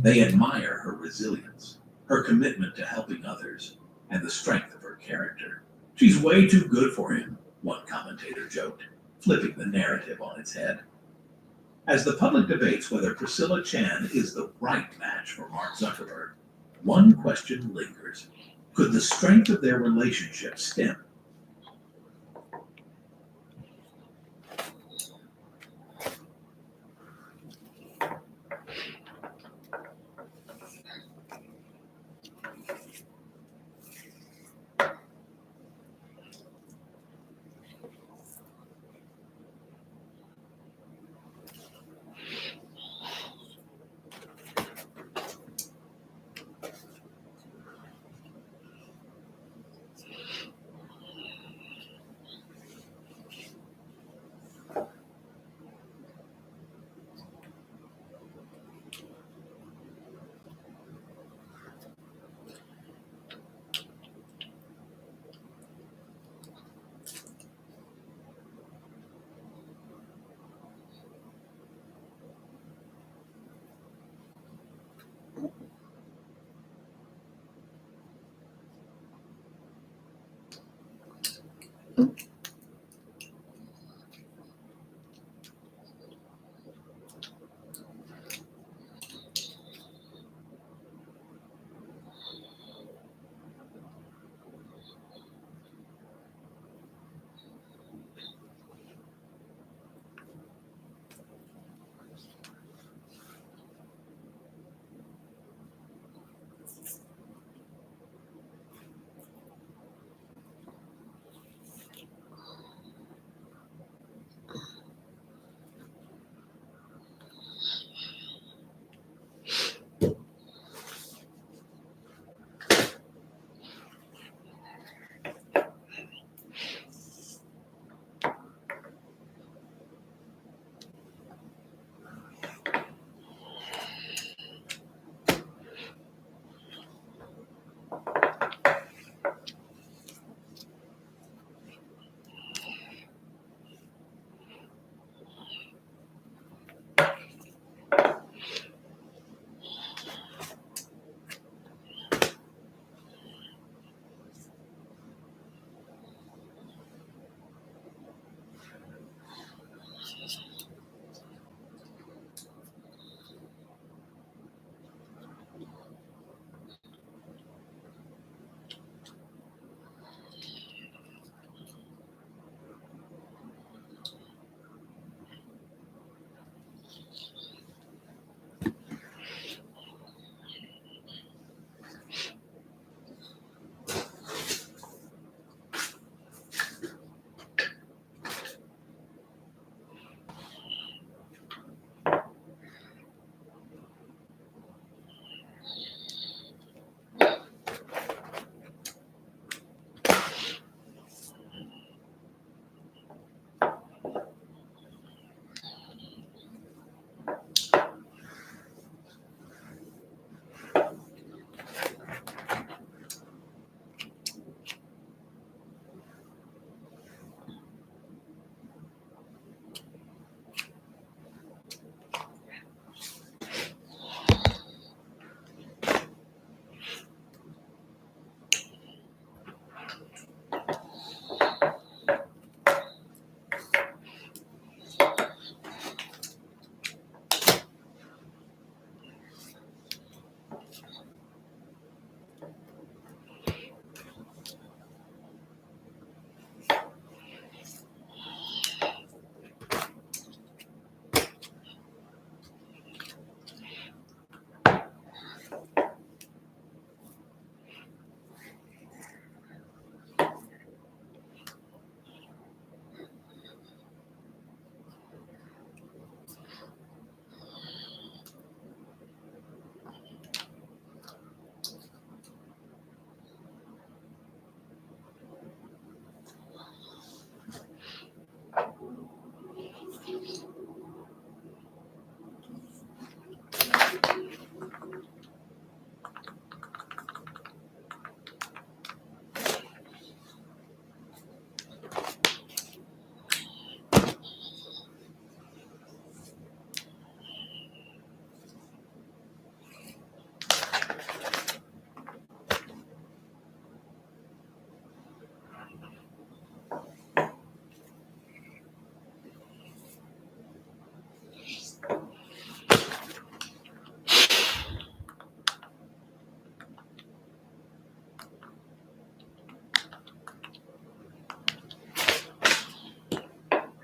They admire her resilience, her commitment to helping others, and the strength of her character. She's way too good for him, one commentator joked, flipping the narrative on its head. As the public debates whether Priscilla Chan is the right match for Mark Zuckerberg, one question lingers. Could the strength of their relationship stem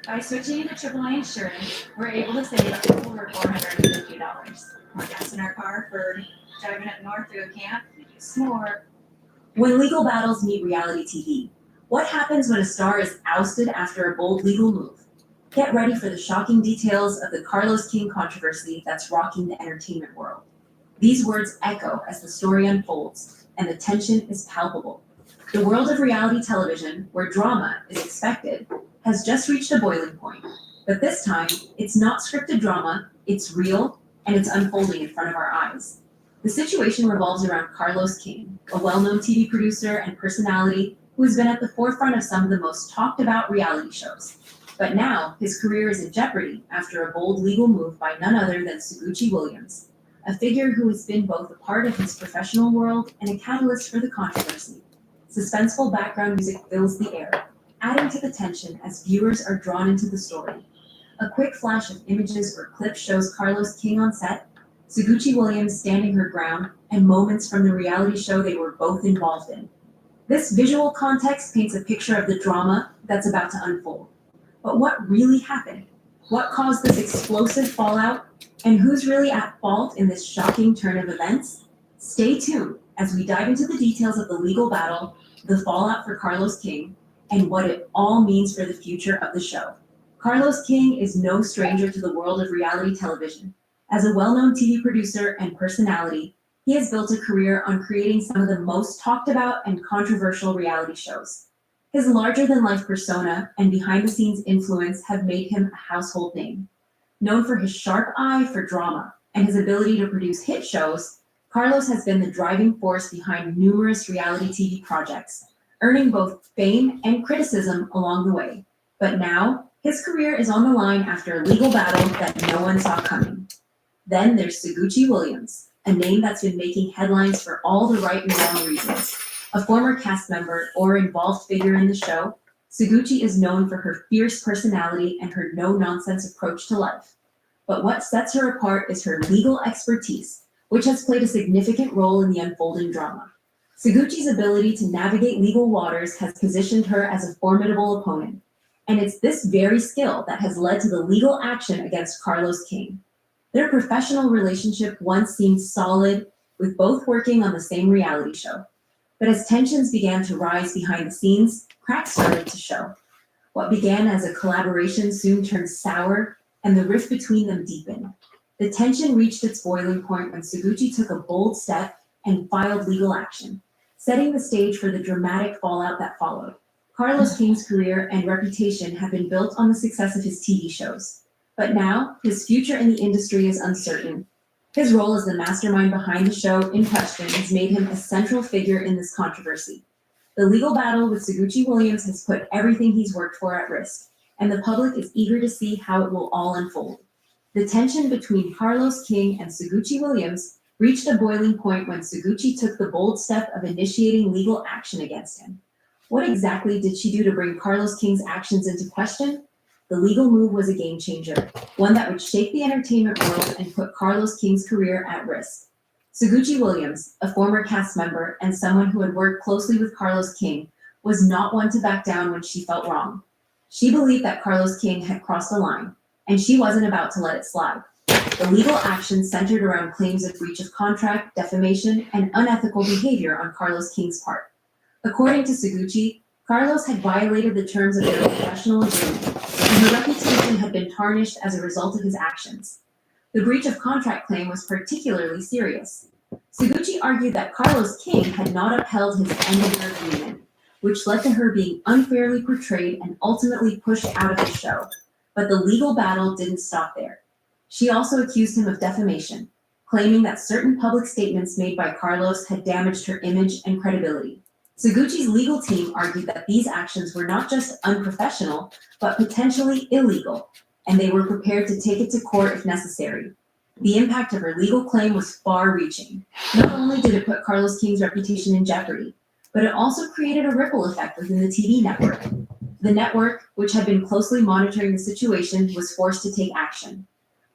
By switching to AAA insurance, we're able to save over $450. More gas in our car for driving up north to a camp, more. When legal battles meet reality TV, what happens when a star is ousted after a bold legal move? Get ready for the shocking details of the Carlos King controversy that's rocking the entertainment world. These words echo as the story unfolds, and the tension is palpable. The world of reality television, where drama is expected, has just reached a boiling point. But this time, it's not scripted drama, it's real, and it's unfolding in front of our eyes. The situation revolves around Carlos King, a well-known TV producer and personality who has been at the forefront of some of the most talked about reality shows. But now, his career is in jeopardy after a bold legal move by none other than Suguchi Williams, a figure who has been both a part of his professional world and a catalyst for the controversy. Suspenseful background music fills the air, adding to the tension as viewers are drawn into the story. A quick flash of images or clips shows Carlos King on set, Suguchi Williams standing her ground, and moments from the reality show they were both involved in. This visual context paints a picture of the drama that's about to unfold. But what really happened? What caused this explosive fallout? And who's really at fault in this shocking turn of events? Stay tuned as we dive into the details of the legal battle, the fallout for Carlos King, and what it all means for the future of the show. Carlos King is no stranger to the world of reality television. As a well-known TV producer and personality, he has built a career on creating some of the most talked about and controversial reality shows. His larger-than-life persona and behind-the-scenes influence have made him a household name. Known for his sharp eye for drama and his ability to produce hit shows, Carlos has been the driving force behind numerous reality TV projects, earning both fame and criticism along the way. But now, his career is on the line after a legal battle that no one saw coming. Then there's Suguchi Williams, a name that's been making headlines for all the right and wrong reasons. A former cast member or involved figure in the show, Suguchi is known for her fierce personality and her no-nonsense approach to life. But what sets her apart is her legal expertise, which has played a significant role in the unfolding drama. Suguchi's ability to navigate legal waters has positioned her as a formidable opponent, and it's this very skill that has led to the legal action against Carlos King. Their professional relationship once seemed solid, with both working on the same reality show. But as tensions began to rise behind the scenes, cracks started to show. What began as a collaboration soon turned sour, and the rift between them deepened. The tension reached its boiling point when Suguchi took a bold step and filed legal action, setting the stage for the dramatic fallout that followed. Carlos King's career and reputation have been built on the success of his TV shows. But now, his future in the industry is uncertain. His role as the mastermind behind the show in question has made him a central figure in this controversy. The legal battle with Suguchi Williams has put everything he's worked for at risk, and the public is eager to see how it will all unfold. The tension between Carlos King and Suguchi Williams reached a boiling point when Suguchi took the bold step of initiating legal action against him. What exactly did she do to bring Carlos King's actions into question? The legal move was a game changer, one that would shake the entertainment world and put Carlos King's career at risk. Suguchi Williams, a former cast member and someone who had worked closely with Carlos King, was not one to back down when she felt wrong. She believed that Carlos King had crossed a line, and she wasn't about to let it slide. The legal action centered around claims of breach of contract, defamation, and unethical behavior on Carlos King's part. According to Suguchi, Carlos had violated the terms of their professional agreement, and her reputation had been tarnished as a result of his actions. The breach of contract claim was particularly serious. Suguchi argued that Carlos King had not upheld his end-of-year agreement, which led to her being unfairly portrayed and ultimately pushed out of the show. But the legal battle didn't stop there. She also accused him of defamation, claiming that certain public statements made by Carlos had damaged her image and credibility. Suguchi's legal team argued that these actions were not just unprofessional, but potentially illegal, and they were prepared to take it to court if necessary. The impact of her legal claim was far-reaching. Not only did it put Carlos King's reputation in jeopardy, but it also created a ripple effect within the TV network. The network, which had been closely monitoring the situation, was forced to take action.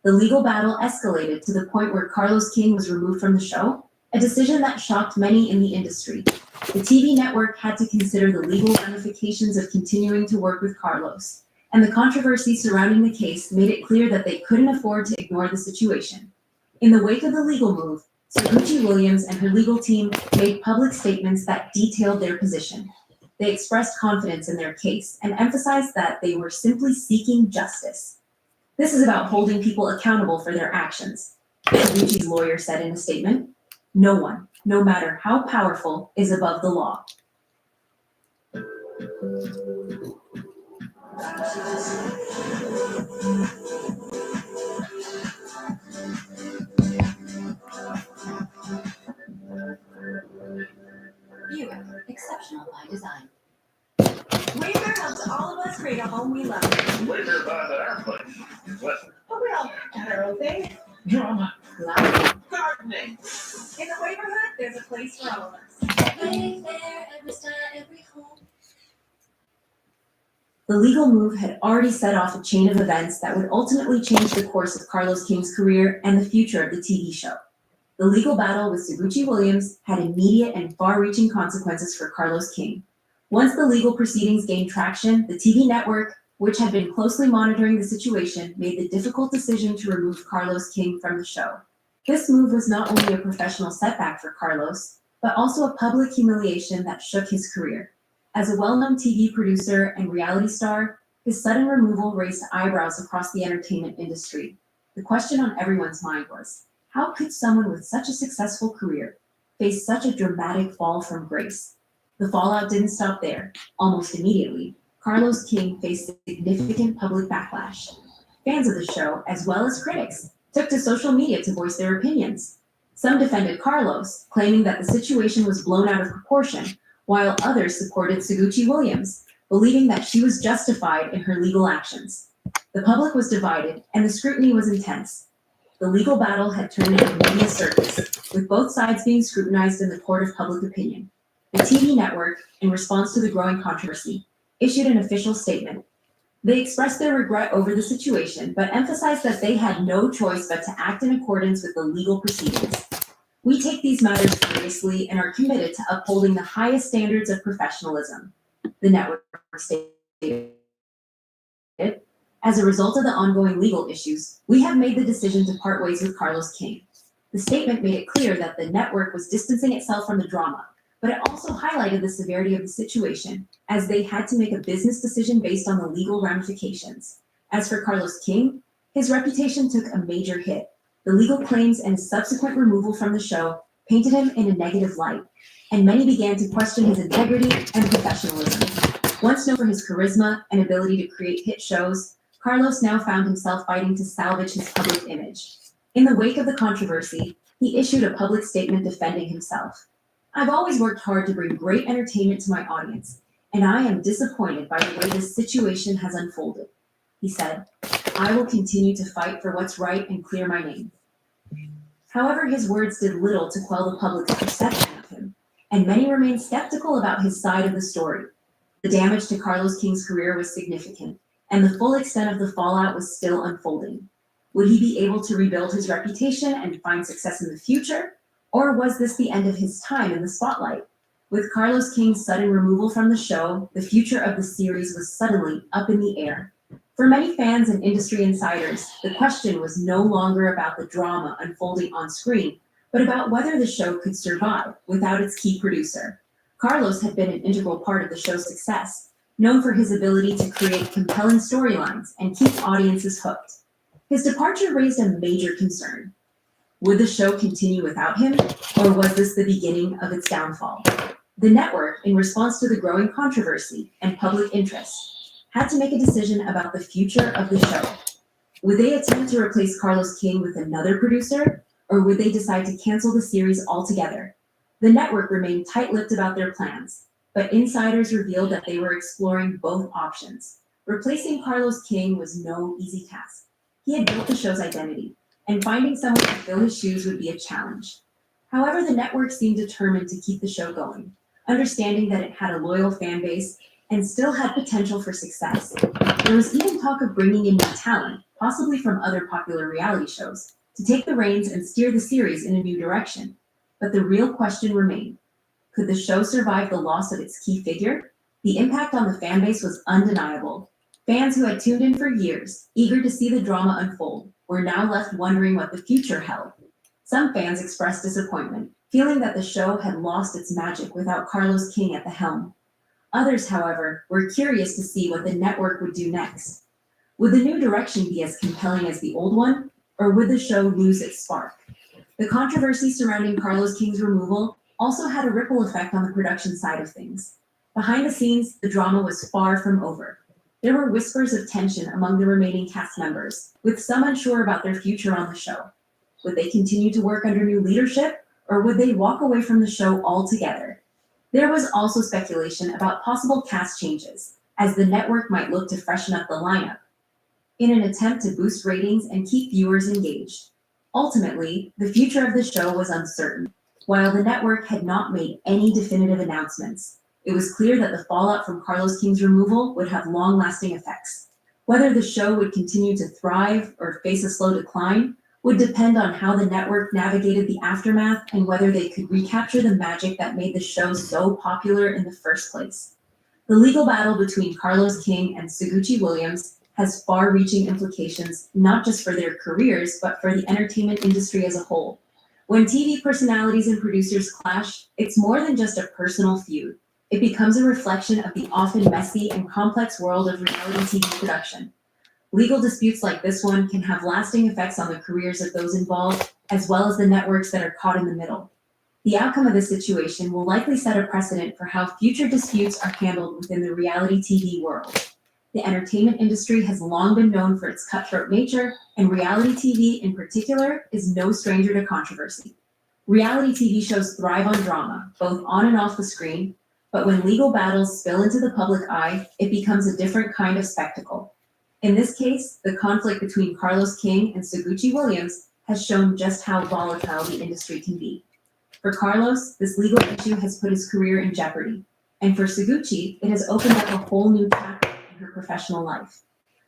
The legal battle escalated to the point where Carlos King was removed from the show, a decision that shocked many in the industry. The TV network had to consider the legal ramifications of continuing to work with Carlos, and the controversy surrounding the case made it clear that they couldn't afford to ignore the situation. In the wake of the legal move, Suguchi Williams and her legal team made public statements that detailed their position. They expressed confidence in their case and emphasized that they were simply seeking justice. This is about holding people accountable for their actions. Suguchi's lawyer said in a statement, "No one, no matter how powerful, is above the law." Buick, exceptional by design. Wayfair helps all of us create a home we love. Wayfair buys at our place. What? But we all got our own thing. Drama. Gardening. In the neighborhood, there's a place for all of us. Wayfair, every style, every home. The legal move had already set off a chain of events that would ultimately change the course of Carlos King's career and the future of the TV show. The legal battle with Suguchi Williams had immediate and far-reaching consequences for Carlos King. Once the legal proceedings gained traction, the TV network, which had been closely monitoring the situation, made the difficult decision to remove Carlos King from the show. This move was not only a professional setback for Carlos, but also a public humiliation that shook his career. As a well-known TV producer and reality star, his sudden removal raised eyebrows across the entertainment industry. The question on everyone's mind was, how could someone with such a successful career face such a dramatic fall from grace? The fallout didn't stop there. Almost immediately, Carlos King faced significant public backlash. Fans of the show, as well as critics, took to social media to voice their opinions. Some defended Carlos, claiming that the situation was blown out of proportion, while others supported Suguchi Williams, believing that she was justified in her legal actions. The public was divided, and the scrutiny was intense. The legal battle had turned into a media circus, with both sides being scrutinized in the court of public opinion. The TV network, in response to the growing controversy, issued an official statement. They expressed their regret over the situation, but emphasized that they had no choice but to act in accordance with the legal proceedings. "We take these matters seriously and are committed to upholding the highest standards of professionalism," the network stated. "As a result of the ongoing legal issues, we have made the decision to part ways with Carlos King." The statement made it clear that the network was distancing itself from the drama, but it also highlighted the severity of the situation, as they had to make a business decision based on the legal ramifications. As for Carlos King, his reputation took a major hit. The legal claims and his subsequent removal from the show painted him in a negative light, and many began to question his integrity and professionalism. Once known for his charisma and ability to create hit shows, Carlos now found himself fighting to salvage his public image. In the wake of the controversy, he issued a public statement defending himself. "I've always worked hard to bring great entertainment to my audience, and I am disappointed by the way this situation has unfolded," he said. "I will continue to fight for what's right and clear my name." However, his words did little to quell the public's perception of him, and many remained skeptical about his side of the story. The damage to Carlos King's career was significant, and the full extent of the fallout was still unfolding. Would he be able to rebuild his reputation and find success in the future? Or was this the end of his time in the spotlight? With Carlos King's sudden removal from the show, the future of the series was suddenly up in the air. For many fans and industry insiders, the question was no longer about the drama unfolding on screen, but about whether the show could survive without its key producer. Carlos had been an integral part of the show's success, known for his ability to create compelling storylines and keep audiences hooked. His departure raised a major concern. Would the show continue without him, or was this the beginning of its downfall? The network, in response to the growing controversy and public interest, had to make a decision about the future of the show. Would they attempt to replace Carlos King with another producer, or would they decide to cancel the series altogether? The network remained tight-lipped about their plans, but insiders revealed that they were exploring both options. Replacing Carlos King was no easy task. He had built the show's identity, and finding someone to fill his shoes would be a challenge. However, the network seemed determined to keep the show going, understanding that it had a loyal fan base and still had potential for success. There was even talk of bringing in new talent, possibly from other popular reality shows, to take the reins and steer the series in a new direction. But the real question remained. Could the show survive the loss of its key figure? The impact on the fan base was undeniable. Fans who had tuned in for years, eager to see the drama unfold, were now left wondering what the future held. Some fans expressed disappointment, feeling that the show had lost its magic without Carlos King at the helm. Others, however, were curious to see what the network would do next. Would the new direction be as compelling as the old one, or would the show lose its spark? The controversy surrounding Carlos King's removal also had a ripple effect on the production side of things. Behind the scenes, the drama was far from over. There were whispers of tension among the remaining cast members, with some unsure about their future on the show. Would they continue to work under new leadership, or would they walk away from the show altogether? There was also speculation about possible cast changes, as the network might look to freshen up the lineup, in an attempt to boost ratings and keep viewers engaged. Ultimately, the future of the show was uncertain. While the network had not made any definitive announcements, it was clear that the fallout from Carlos King's removal would have long-lasting effects. Whether the show would continue to thrive or face a slow decline would depend on how the network navigated the aftermath and whether they could recapture the magic that made the show so popular in the first place. The legal battle between Carlos King and Suguchi Williams has far-reaching implications not just for their careers, but for the entertainment industry as a whole. When TV personalities and producers clash, it's more than just a personal feud. It becomes a reflection of the often messy and complex world of reality TV production. Legal disputes like this one can have lasting effects on the careers of those involved, as well as the networks that are caught in the middle. The outcome of this situation will likely set a precedent for how future disputes are handled within the reality TV world. The entertainment industry has long been known for its cutthroat nature, and reality TV in particular is no stranger to controversy. Reality TV shows thrive on drama, both on and off the screen, but when legal battles spill into the public eye, it becomes a different kind of spectacle. In this case, the conflict between Carlos King and Suguchi Williams has shown just how volatile the industry can be. For Carlos, this legal issue has put his career in jeopardy, and for Suguchi, it has opened up a whole new chapter in her professional life.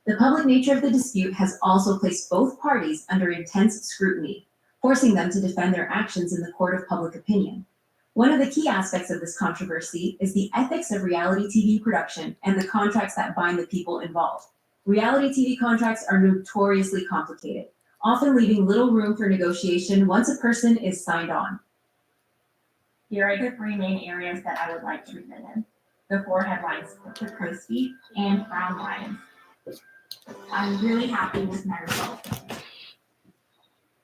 The public nature of the dispute has also placed both parties under intense scrutiny, forcing them to defend their actions in the court of public opinion. One of the key aspects of this controversy is the ethics of reality TV production and the contracts that bind the people involved. Reality TV contracts are notoriously complicated, often leaving little room for negotiation once a person is signed on. Here are the three main areas that I would like treatment in. The forehead lines with crow's feet and frown lines. I'm really happy with my result.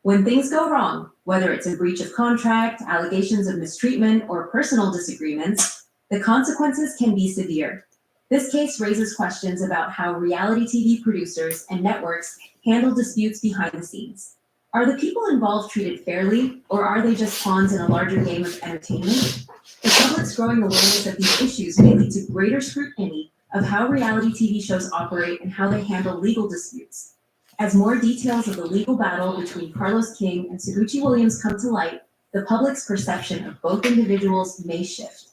When things go wrong, whether it's a breach of contract, allegations of mistreatment, or personal disagreements, the consequences can be severe. This case raises questions about how reality TV producers and networks handle disputes behind the scenes. Are the people involved treated fairly, or are they just pawns in a larger game of entertainment? The public's growing awareness of these issues may lead to greater scrutiny of how reality TV shows operate and how they handle legal disputes. As more details of the legal battle between Carlos King and Suguchi Williams come to light, the public's perception of both individuals may shift.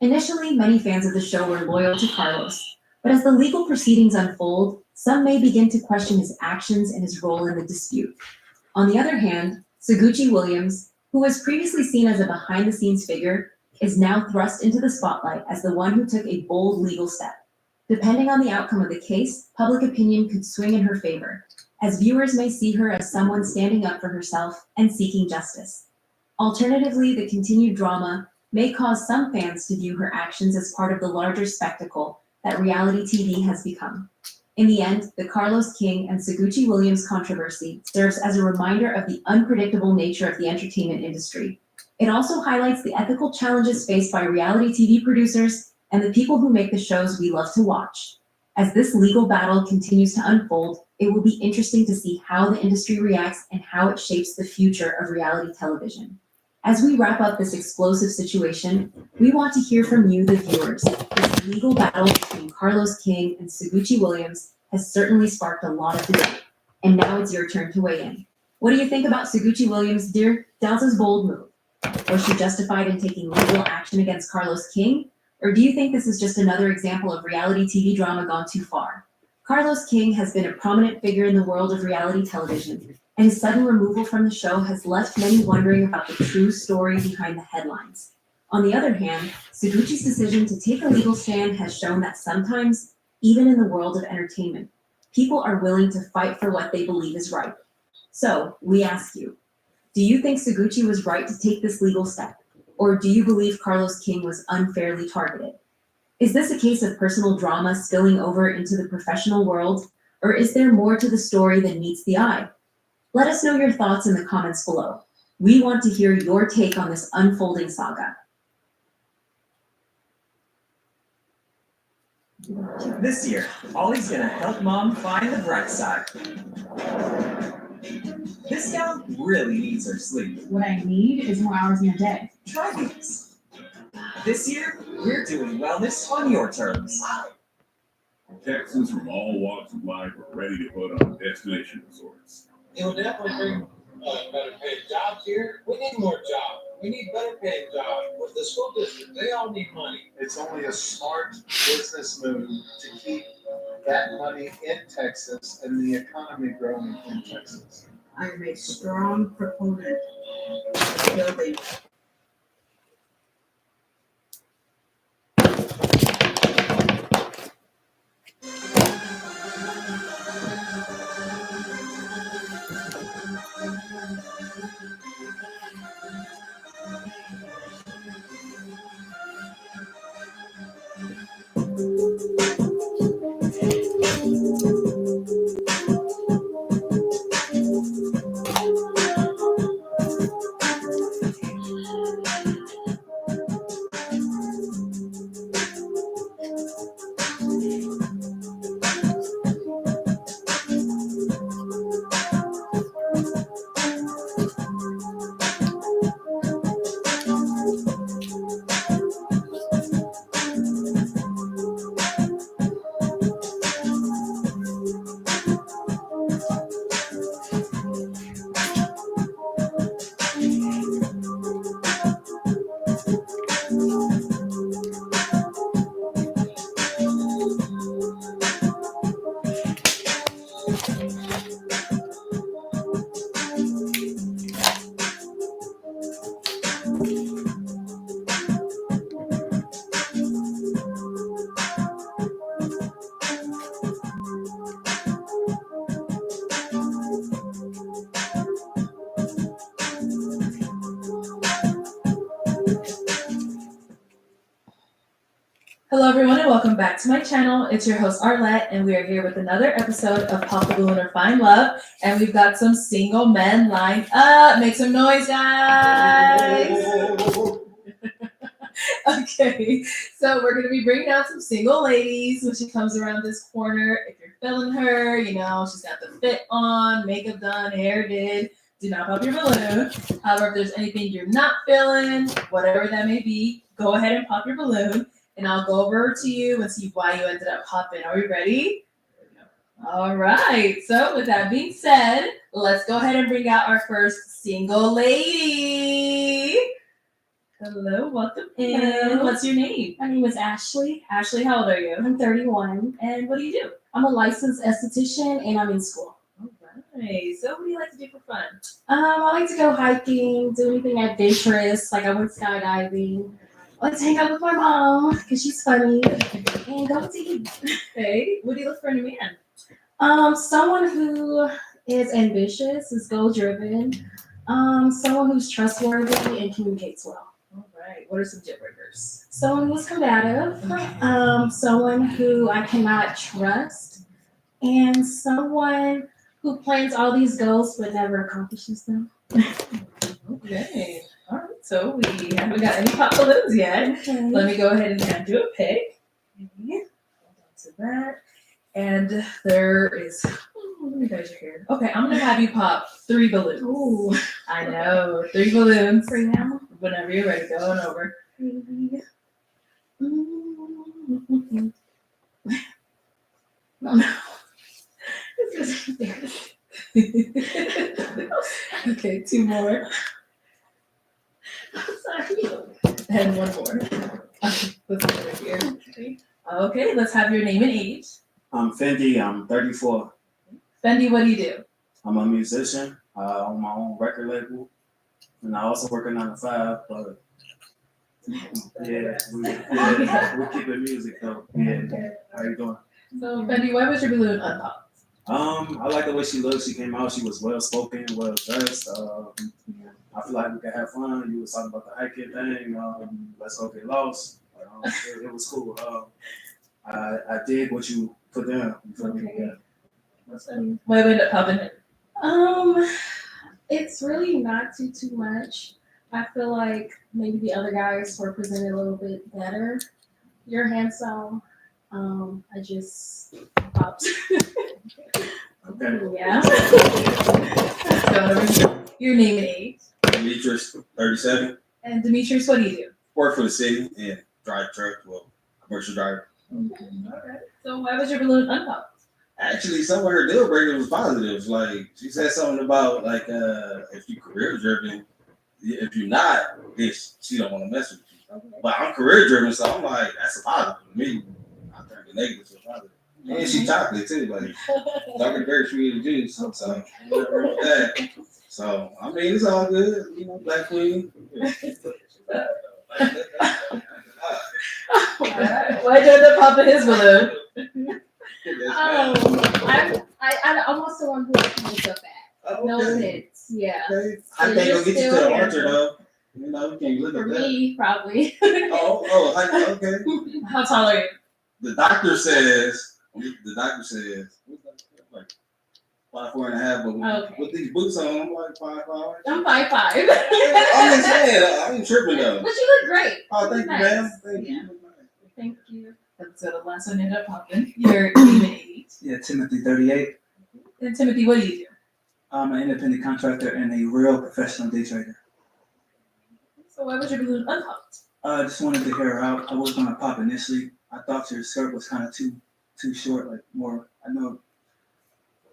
Initially, many fans of the show were loyal to Carlos, but as the legal proceedings unfold, some may begin to question his actions and his role in the dispute. On the other hand, Suguchi Williams, who was previously seen as a behind-the-scenes figure, is now thrust into the spotlight as the one who took a bold legal step. Depending on the outcome of the case, public opinion could swing in her favor, as viewers may see her as someone standing up for herself and seeking justice. Alternatively, the continued drama may cause some fans to view her actions as part of the larger spectacle that reality TV has become. In the end, the Carlos King and Suguchi Williams controversy serves as a reminder of the unpredictable nature of the entertainment industry. It also highlights the ethical challenges faced by reality TV producers and the people who make the shows we love to watch. As this legal battle continues to unfold, it will be interesting to see how the industry reacts and how it shapes the future of reality television. As we wrap up this explosive situation, we want to hear from you, the viewers. This legal battle between Carlos King and Suguchi Williams has certainly sparked a lot of debate, and now it's your turn to weigh in. What do you think about Suguchi Williams' Dear Delta's bold move? Was she justified in taking legal action against Carlos King? Or do you think this is just another example of reality TV drama gone too far? Carlos King has been a prominent figure in the world of reality television, and his sudden removal from the show has left many wondering about the true story behind the headlines. On the other hand, Suguchi's decision to take a legal stand has shown that sometimes Even in the world of entertainment, people are willing to fight for what they believe is right. So, we ask you, do you think Suguchi was right to take this legal step? Or do you believe Carlos King was unfairly targeted? Is this a case of personal drama spilling over into the professional world? Or is there more to the story than meets the eye? Let us know your thoughts in the comments below. We want to hear your take on this unfolding saga. This year, Ollie's gonna help Mom find the bright side. This gal really needs her sleep. What I need is more hours in a day. Try these. This year, we're doing wellness on your terms. Texans from all walks of life are ready to put on destination resorts. It'll definitely bring better paid jobs here. We need more jobs. We need better paid jobs. With the school district, they all need money. It's only a smart business move to keep that money in Texas and the economy growing in Texas. I am a strong proponent of building. Hello everyone and welcome back to my channel. It's your host Arlette and we are here with another episode of Pop the Balloon or Find Love, and we've got some single men lined up. Make some noise, guys. Okay, so we're going to be bringing out some single ladies when she comes around this corner. If you're feeling her, you know, she's got the fit on, makeup done, hair did. Do not pop your balloon. However, if there's anything you're not feeling, whatever that may be, go ahead and pop your balloon. And I'll go over to you and see why you ended up popping. Are we ready? All right. So with that being said, let's go ahead and bring out our first single lady. Hello, welcome in. Hello. What's your name? My name is Ashley. Ashley, how old are you? I'm 31. And what do you do? I'm a licensed esthetician and I'm in school. All right. So what do you like to do for fun? I like to go hiking, do anything adventurous, like I went skydiving. I like to hang out with my mom because she's funny and go to eat. Okay. What do you look for in a man? Someone who is ambitious, is goal driven, someone who's trustworthy and communicates well. All right. What are some deal breakers? Someone who's combative, someone who I cannot trust, and someone who plans all these goals but never accomplishes them. Okay. All right. So we haven't got any pop balloons yet. Okay. Let me go ahead and hand you a pick. Hold on to that. And there is, let me measure here. Okay, I'm gonna have you pop 3 balloons. Ooh. I know, 3 balloons. 3 now. Whenever you're ready, go on over. Oh no. This is embarrassing. Okay, 2 more. I'm sorry. And 1 more. Okay, let's go over here. Okay, let's have your name and age. I'm Fendi. I'm 34. Fendi, what do you do? I'm a musician on my own record label, and I also work a 9 to 5. But yeah, we keep it music though. Yeah. How you doing? So, Fendi, why was your balloon unpopped? I like the way she looked. She came out. She was well spoken, well dressed. I feel like we could have fun. You was talking about the hiking thing. Let's go get lost. It was cool. I did what you put down. You feel me? Okay. Yeah. Why we end up popping it? It's really not too much. I feel like maybe the other guys were presented a little bit better. You're handsome. I just popped. Okay. Yeah. Your name and age. Demetrius, 37. And Demetrius, what do you do? Work for the city and drive truck, well, commercial driver. Alright. So why was your balloon unpopped? Actually, some of her deal breakers was positive. Like she said something about like if you career driven, if you're not, then she don't want to mess with you. Okay. But I'm career driven, so I'm like that's a positive to me. I turned the negative to a positive. And she chocolate too, like chocolate very sweet juice. So that. So I mean it's all good, you know, Black Queen. Why'd you end up popping his balloon? I almost the one who picks up at. No offense. Yeah. I can't go get you to the altar though. You know, can you look For at that? me, probably. Okay. How tall are you? The doctor says like 5'4.5", but with these boots on, I'm like 5'5". I'm 5'5". I'm just saying, I ain't tripping though. But you look great. Oh, thank you, Nice. ma'am. Thank you. Thank you. So the last one ended up popping. Your name and age. Yeah, Timothy, 38. And Timothy, what do you do? I'm an independent contractor and a real professional day trader. So why was your balloon unpopped? I just wanted to hear her out. I was gonna pop initially. I thought your skirt was kind of too short, like more. I know.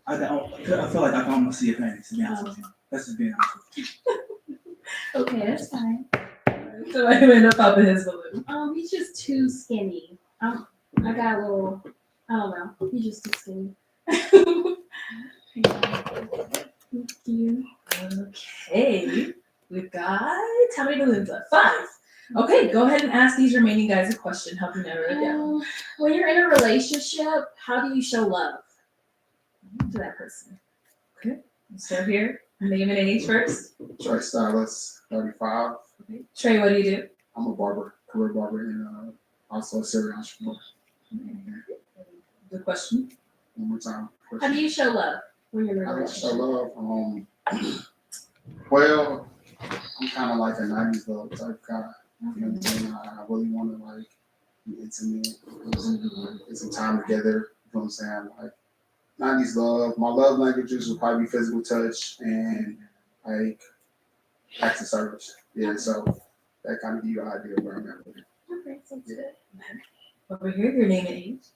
I feel like I can almost see your panties. To be honest with you. That's just being honest with you. Okay, that's fine. So why you end up popping his balloon? He's just too skinny. I got a little. I don't know. He's just too skinny. Thank you. Okay, we've got how many balloons left? 5. Okay, go ahead and ask these remaining guys a question. Help you narrow it down. When you're in a relationship, how do you show love to that person? Okay, let's start here. Name and age first. Trey Stylist, 35. Okay. Trey, what do you do? I'm a barber, career barber, and also a serial entrepreneur. Good question. One more time. How do you show love when you're in a How do I show relationship? love? Well, I'm kind of like a 90s love type guy. You know what I'm saying? I really want to like be intimate, get some time together. You know what I'm saying? Like 90s love. My love languages would probably be physical touch and like acts of service. Yeah, so that kind of give you an idea of where I'm at with it. Okay, sounds good. Over here, your name and age.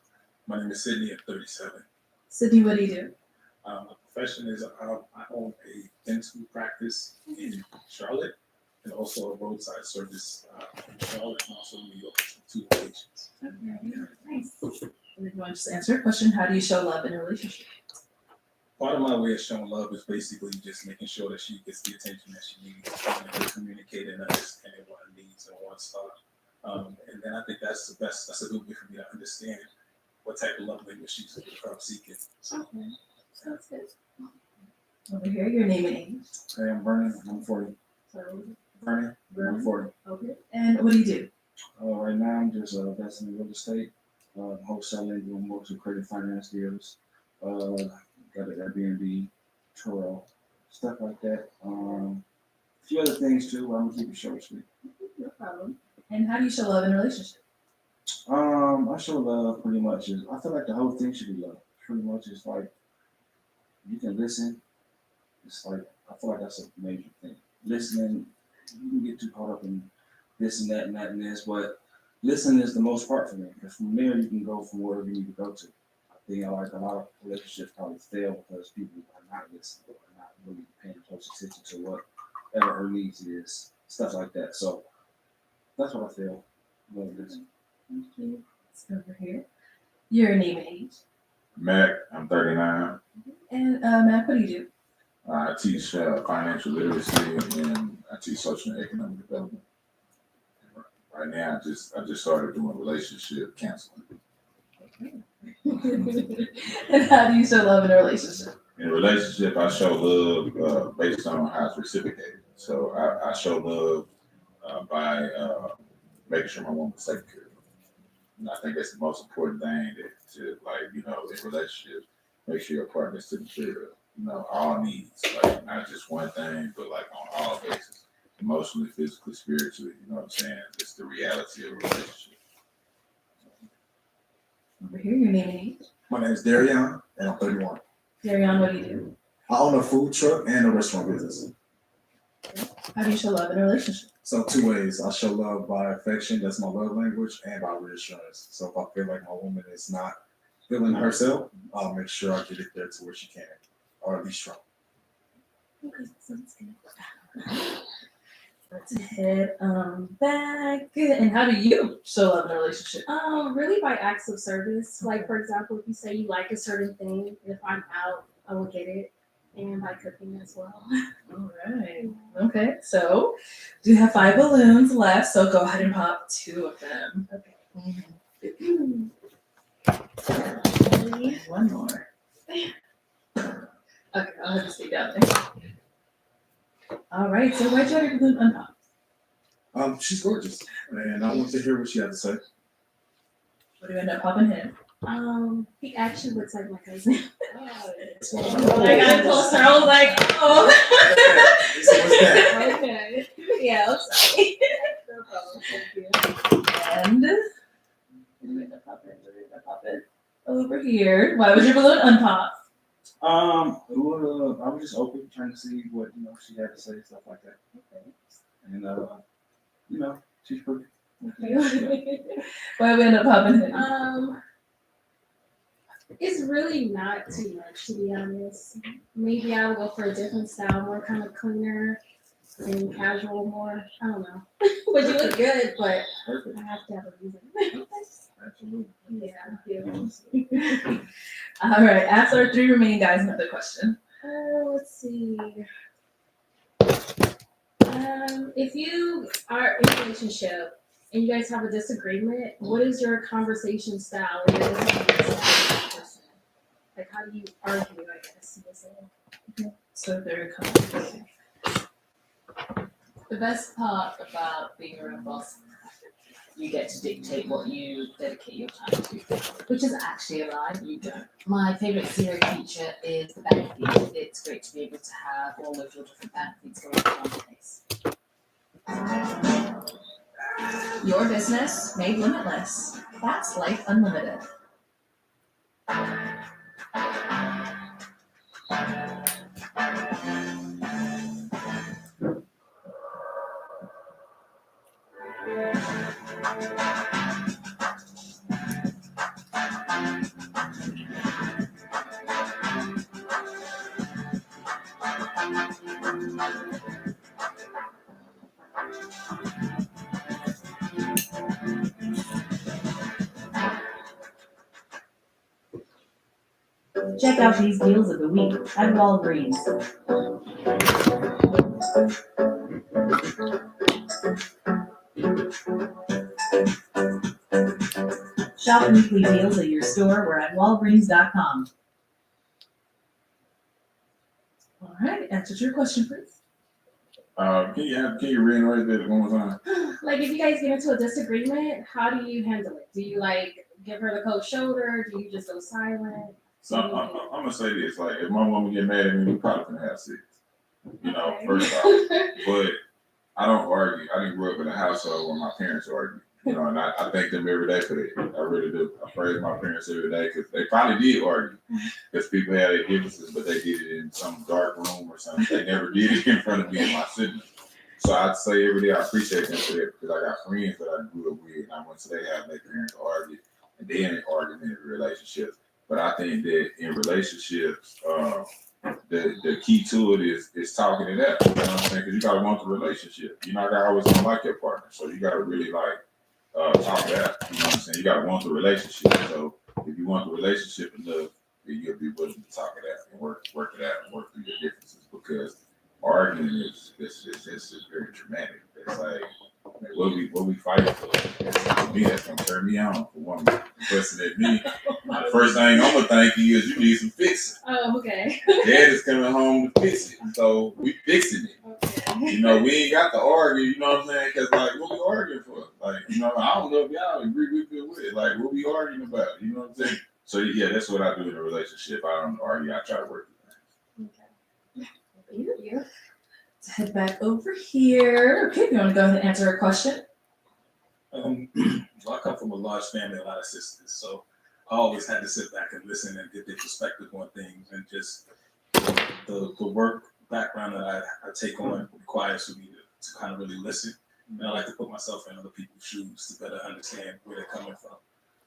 My name is Sydney, I'm 37. Sydney, what do you do? My profession is I own a dental practice in Charlotte and also a roadside service in Charlotte and also New York, 2 locations. Okay, nice. And if you want to just answer a question, how do you show love in a relationship? Part of my way of showing love is basically just making sure that she gets the attention that she needs, and communicating and understanding what her needs and wants are. And then I think that's a good way for me to understand what type of love language she's seeking. So, Okay, sounds good. Over here, your name and age. Hey, I'm Vernon. I'm 40. So, Vernon. I'm 40. Okay. And what do you do? Right now, I'm just investing in real estate, wholesaling, doing more to creative finance deals. Got an Airbnb, Turo, stuff like that. A few other things too. I'm gonna keep it short and sweet. No problem. And how do you show love in a relationship? I show love pretty much. I feel like the whole thing should be love. Pretty much, it's like you can listen. It's like I feel like that's a major thing. Listening, you can get too caught up in this and that and that and this, but listening is the most part for me. Because from there, you can go from wherever you need to go to. I think like a lot of relationships probably fail because people are not listening or not really paying close attention to whatever her needs is, stuff like that. So that's what I feel. Love listening. Thank you. Let's go over here. Your name and age. Mac, I'm 39. And Matt, what do you do? I teach financial literacy and I teach social and economic development. Right now, I just started doing relationship counseling. Okay. And how do you show love in a relationship? In a relationship, I show love based on how it's reciprocated. So I show love by making sure my woman's taken care of. And I think that's the most important thing to like, in relationships, make sure your partner's taken care of. All needs, like not just one thing, but like on all bases. Emotionally, physically, spiritually, you know what I'm saying? It's the reality of a relationship. Over here, your name and age. My name is Darion, and I'm 31. Darion, what do you do? I own a food truck and a restaurant business. How do you show love in a relationship? So 2 ways. I show love by affection, that's my love language, and by reassurance. So if I feel like my woman is not feeling herself, I'll make sure I get it there to where she can, or at least strong. Okay, sounds good. Let's head back. And how do you show love in a relationship? Really by acts of service. Like for example, if you say you like a certain thing, if I'm out, I will get it. And by cooking as well. All right. Okay, so we have 5 balloons left, so go ahead and pop 2 of them. Okay. One more. Okay, I'll have to stay down there. All right, so why'd you have your balloon unpop? She's gorgeous, and I want to hear what she had to say. What do you end up popping in? He actually looks like my cousin. I got closer. I was like, oh. What's that? Okay. Yeah, I'm sorry. No problem. Thank you. And we're gonna pop it over here. Why was your balloon unpopped? I was just open, trying to see what she had to say, stuff like that. Okay. And she's pretty. Why we end up popping in? It's really not too much, to be honest. Maybe I'll go for a different style, more kind of cleaner and casual more. I don't know. But you look good, but Perfect. I have to have a reason. Absolutely. Yeah. All right. Ask our 3 remaining guys another question. Let's see. If you are in a relationship and you guys have a disagreement, what is your conversation style or your disagreement style? Like, how do you argue, I guess, you would say? Okay. So very complicated. The best part about being your own boss, you get to dictate what you dedicate your time to, which is actually a lie, you don't. My favourite zero feature is the bank feed. It's great to be able to have all of your different bank feeds going on one place. Your business made limitless. That's Life Unlimited. Check out these deals of the week at Walgreens. Shop weekly deals at your store. We're at Walgreens.com. All right. Answer your question, please. Can you reiterate that one more time? Like, if you guys get into a disagreement, how do you handle it? Do you like give her the cold shoulder? Do you just go silent? So I'm gonna say this: like, if my woman get mad at me, we probably can have sex. First off, but I don't argue. I didn't grow up in a household where my parents argue. And I thank them every day for that. I really do. I praise my parents every day because they probably did argue. Because people had their differences, but they did it in some dark room or something. They never did it in front of me and my siblings. So I'd say every day I appreciate them for that because I got friends that I grew up with, and I went to their house, their parents argue, and then an argument in relationships. But I think that in relationships, the key to it is talking it out. You know what I'm saying? Because you gotta want the relationship. You're not always gonna like your partner, so you gotta really talk it out. You know what I'm saying? You gotta want the relationship. So if you want the relationship enough, then you'll be willing to talk it out and work it out and work through your differences. Because arguing is very dramatic. It's like What we fighting for? To me, that's gonna turn me on for one fussing at me. The first thing I'm gonna think is you need some fixing. Oh, okay. Dad is coming home to fix it, so we fixing it. Okay. You know, we ain't got to argue. You know what I'm saying? Because like, what we arguing for? Like, you know, I don't know if y'all agree with it. With like, what we arguing about? You know what I'm saying? So yeah, that's what I do in a relationship. I don't argue. I try to work it. Okay. You. Let's head back over here. Okay, you want to go ahead and answer a question? Well, I come from a large family, a lot of sisters, so I always had to sit back and listen and get their perspective on things, and just the work background that I take on requires for me to kind of really listen, and I like to put myself in other people's shoes to better understand where they're coming from.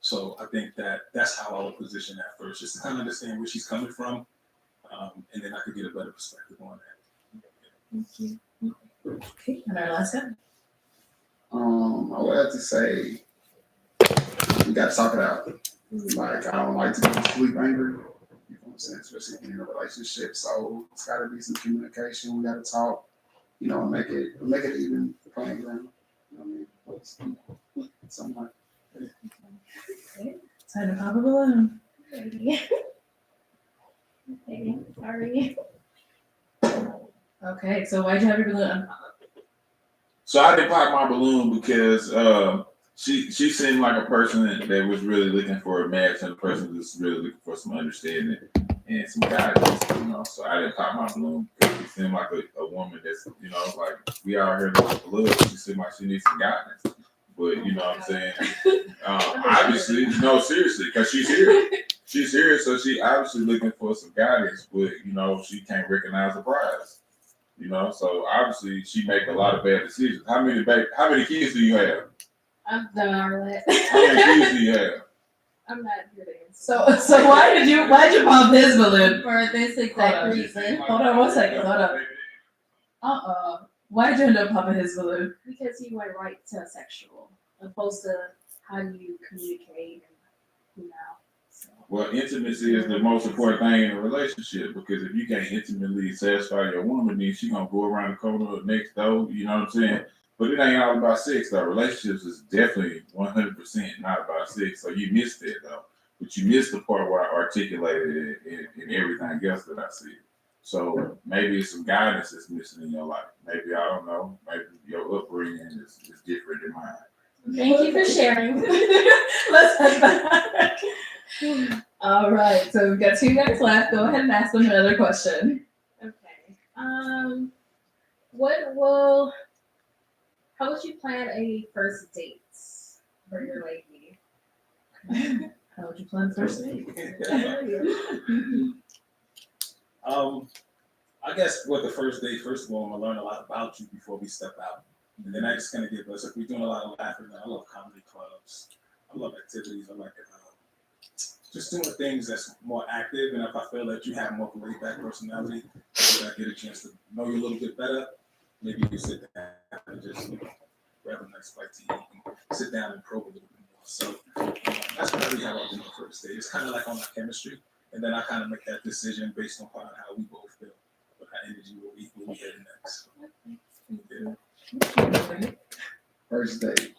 So I think that's how I would position that first, just to kind of understand where she's coming from, and then I could get a better perspective on that. Thank you. Okay, and our last one. I would have to say we got to talk it out. Like, I don't like to go to sleep angry. You know what I'm saying? Especially in a relationship. So it's got to be some communication. We got to talk. You know, make it even playing ground. You know what I mean? Something like that. Okay, time to pop a balloon. Okay. Sorry. Okay, so why'd you have your balloon? So I did pop my balloon because she seemed like a person that was really looking for a match, and a person that's really looking for some understanding and some guidance, you know. So I didn't pop my balloon because she seemed like a woman that's, you know, like we out here looking for love. She seemed like she needs some guidance. But you know what I'm saying? Obviously, no, seriously, because she's here. She's here, so she obviously looking for some guidance, but you know, she can't recognize the prize. You know, so obviously she make a lot of bad decisions. How many kids do you have? I'm done all that. How many kids do you have? I'm not good at it. So why'd you pop his balloon? For this exact reason. Hold on 1 second. Hold on. Why'd you end up popping his balloon? Because he went right to sexual, opposed to how do you communicate and, you know. So. Well, intimacy is the most important thing in a relationship, because if you can't intimately satisfy your woman, then she gonna go around the corner next door. You know what I'm saying? But it ain't all about sex though. Relationships is definitely 100% not about sex. So you missed it though. But you missed the part where I articulated it in everything else that I said. So maybe it's some guidance that's missing in your life. Maybe, I don't know, maybe your upbringing is different than mine. Thank you for sharing. Let's head back. All right, so we've got 2 minutes left. Go ahead and ask them another question. Okay. How would you plan a first date for your lady? How would you plan the first date? I guess with the first date, first of all, I'm gonna learn a lot about you before we step out. And then I just kind of give us, if we're doing a lot of laughing, I love comedy clubs. I love activities. I like just doing things that's more active. And if I feel that you have more of a laid back personality, so that I get a chance to know you a little bit better, maybe you sit down and just, you know, grab a nice bite to eat and sit down and probe a little bit more. So that's probably how I do my first date. It's kind of like on our chemistry. And then I kind of make that decision based on how we both feel, what kind of energy will we heading next. Yeah. First date.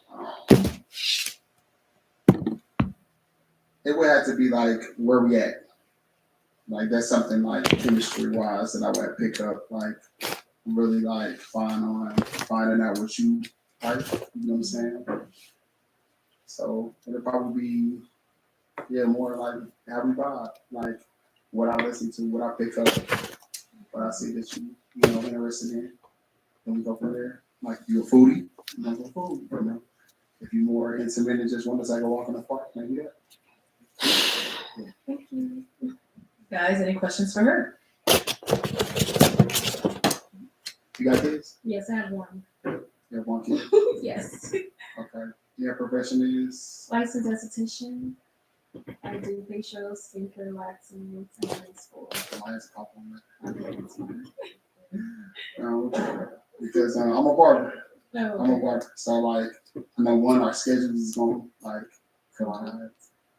It would have to be like where we at. Like that's something like chemistry wise that I would pick up, like really like finding out what you like, you know what I'm saying? So it'll probably be more like how we vibe, like what I listen to, what I pick up, what I see that you know interested in. Then we go from there. Like if you're a foodie, you know, go food, you know. If you're more intimate and just want to take a walk in the park, maybe that. Thank you. Guys, any questions for her? You got kids? Yes, I have one. You have one kid? Yes. Okay. Your profession is? Licensed esthetician. I do facials, skincare, waxing, and high school. Mine's a compliment. Because I'm a barber. No. I'm a barber. So like, I know one, our schedules is going to like collide.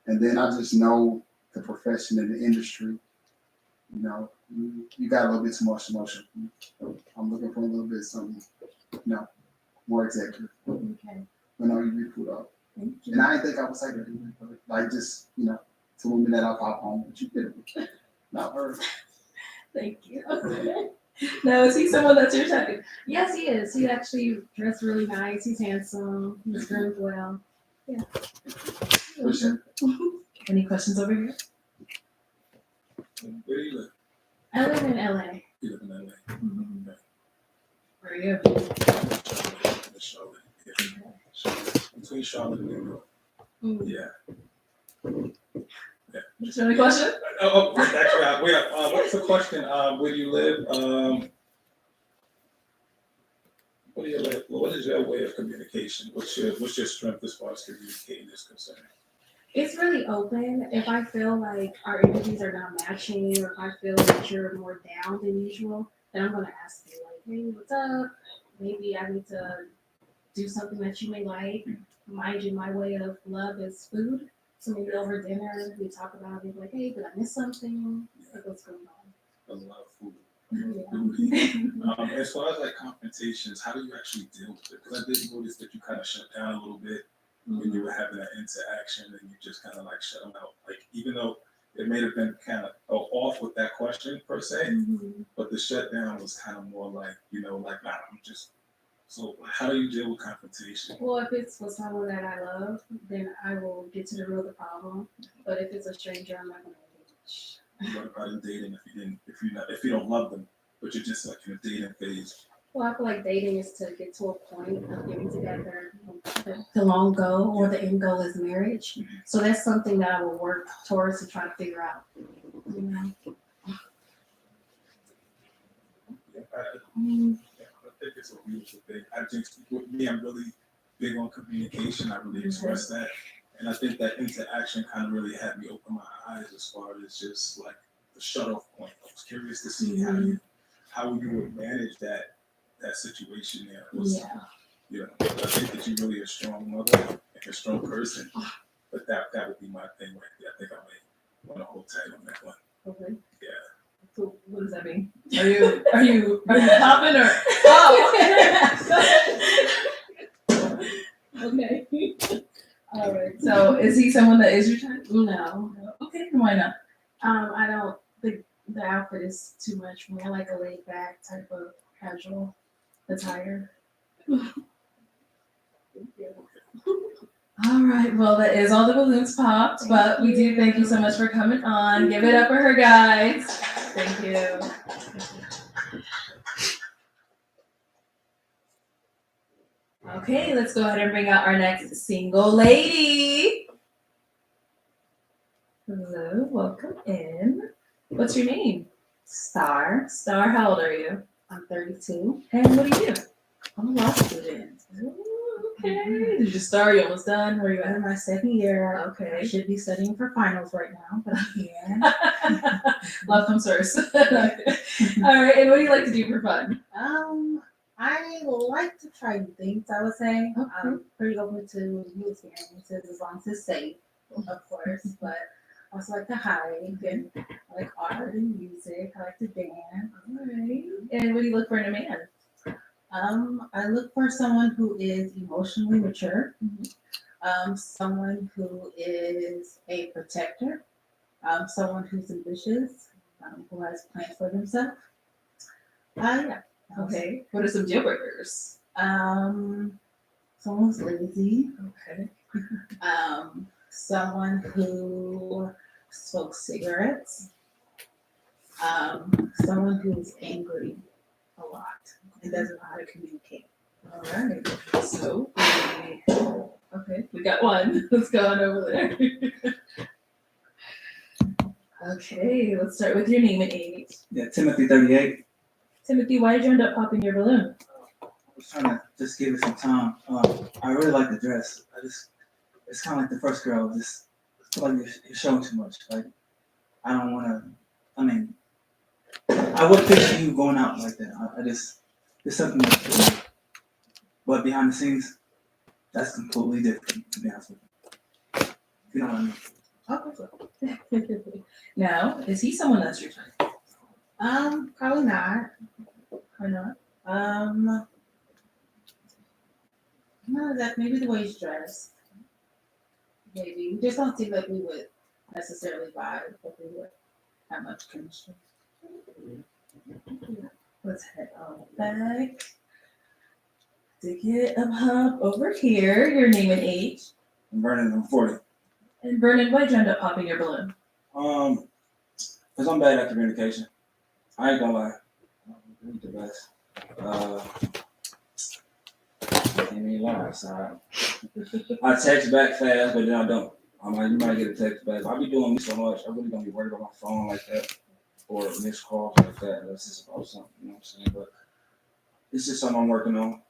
And then I just know the profession and the industry. You know, you got a little bit too much emotion. I'm looking for a little bit of something, you know, more executive. Okay. When all you read Pluto. Thank you. And I didn't think I would say that even, but like just, you know, to women that I pop home, but you did it. Not her. Thank you. Now, is he someone that's your type? Yes, he is. He actually dressed really nice. He's handsome. He's groomed well. Yeah. For sure. Any questions over here? Where do you live? I live in LA. You live in LA. Mhm. Where are you? Charlotte. Yeah. Charlotte. Between Charlotte and New York. Mm. Yeah. Yeah. Is there any question? Actually, what's the question? Where do you live? What do you live? What is your way of communication? What's your strength as far as communicating is concerned? It's really open. If I feel like our energies are not matching, or if I feel that you're more down than usual, then I'm gonna ask you like, hey, what's up? Maybe I need to do something that you may like. Mind you, my way of love is food. So maybe over dinner we talk about it, like, hey, did I miss something? Like, what's going on? A lot of food. Yeah. As far as like confrontations, how do you actually deal with it? Because I did notice that you kind of shut down a little bit when you were having that interaction, and you just kind of like shut them out. Like, even though it may have been kind of off with that question per se, but the shutdown was kind of more like, you know, like, nah, I'm just. So how do you deal with confrontation? Well, if it's with someone that I love, then I will get to the root of the problem. But if it's a stranger, I'm not gonna engage. What about in dating if you don't love them, but you're just like in a dating phase? Well, I feel like dating is to get to a point of getting together. The long goal or the end goal is marriage. So that's something that I will work towards to try to figure out. You know? I think it's a beautiful thing. I think with me, I'm really big on communication. I really express that. And I think that interaction kind of really had me open my eyes as far as just like the shut-off point. I was curious to see how you would manage that situation there. You know, I think that you're really a strong mother and a strong person. But that would be my thing right there. I think I may want to hold tight on that one. Okay. Yeah. So what does that mean? Are you popping or? Oh. Okay. All right. So is he someone that is your type? No. Okay. Why not? I don't think the outfit is too much for me. I like a laid back type of casual attire. All right. Well, that is all the balloons popped, but we do thank you so much for coming on. Give it up for her, guys. Thank you. Okay, let's go ahead and bring out our next single lady. Hello, welcome in. What's your name? Star. Star, how old are you? I'm 32. And what do you do? I'm a law student. Ooh, okay. Did you start? You almost done? Where are you at? In my second year. Okay. I should be studying for finals right now, but I'm here. Love comes first. All right, and what do you like to do for fun? I like to try new things, I would say. I'm pretty open to new experiences as long as it's safe, of course. But I also like to hike and I like art and music. I like to dance. All right. And what do you look for in a man? I look for someone who is emotionally mature, someone who is a protector, someone who's ambitious, who has plans for themselves. Yeah. Okay. What are some deal breakers? Someone's lazy. Okay. Someone who smokes cigarettes. Someone who's angry a lot and doesn't know how to communicate. All right. So, okay, we got one. Let's go on over there. Okay, let's start with your name and age. Yeah, Timothy 38. Timothy, why did you end up popping your balloon? I was trying to just give it some time. I really like the dress. It's kind of like the first girl. I feel like you're showing too much. Like, I don't want to, I would picture you going out like that. There's something that's, but behind the scenes, that's completely different, to be honest with you. You know what I mean? Okay. Now, is he someone that's your type? Probably not. Why not? No, that maybe the way he's dressed. Maybe we just don't seem like we would necessarily vibe, but we would have much chemistry. Let's head on back to get hop over here. Your name and age. I'm Vernon, I'm 40. And Vernon, why'd you end up popping your balloon? Because I'm bad at communication. I ain't gonna lie. I'm the best. Can't even lie. So I text back fast, but then I don't. You might get a text back. I be doing me so much. I really don't be worried about my phone like that or missed calls like that. That's just about something, you know what I'm saying? But it's just something I'm working on.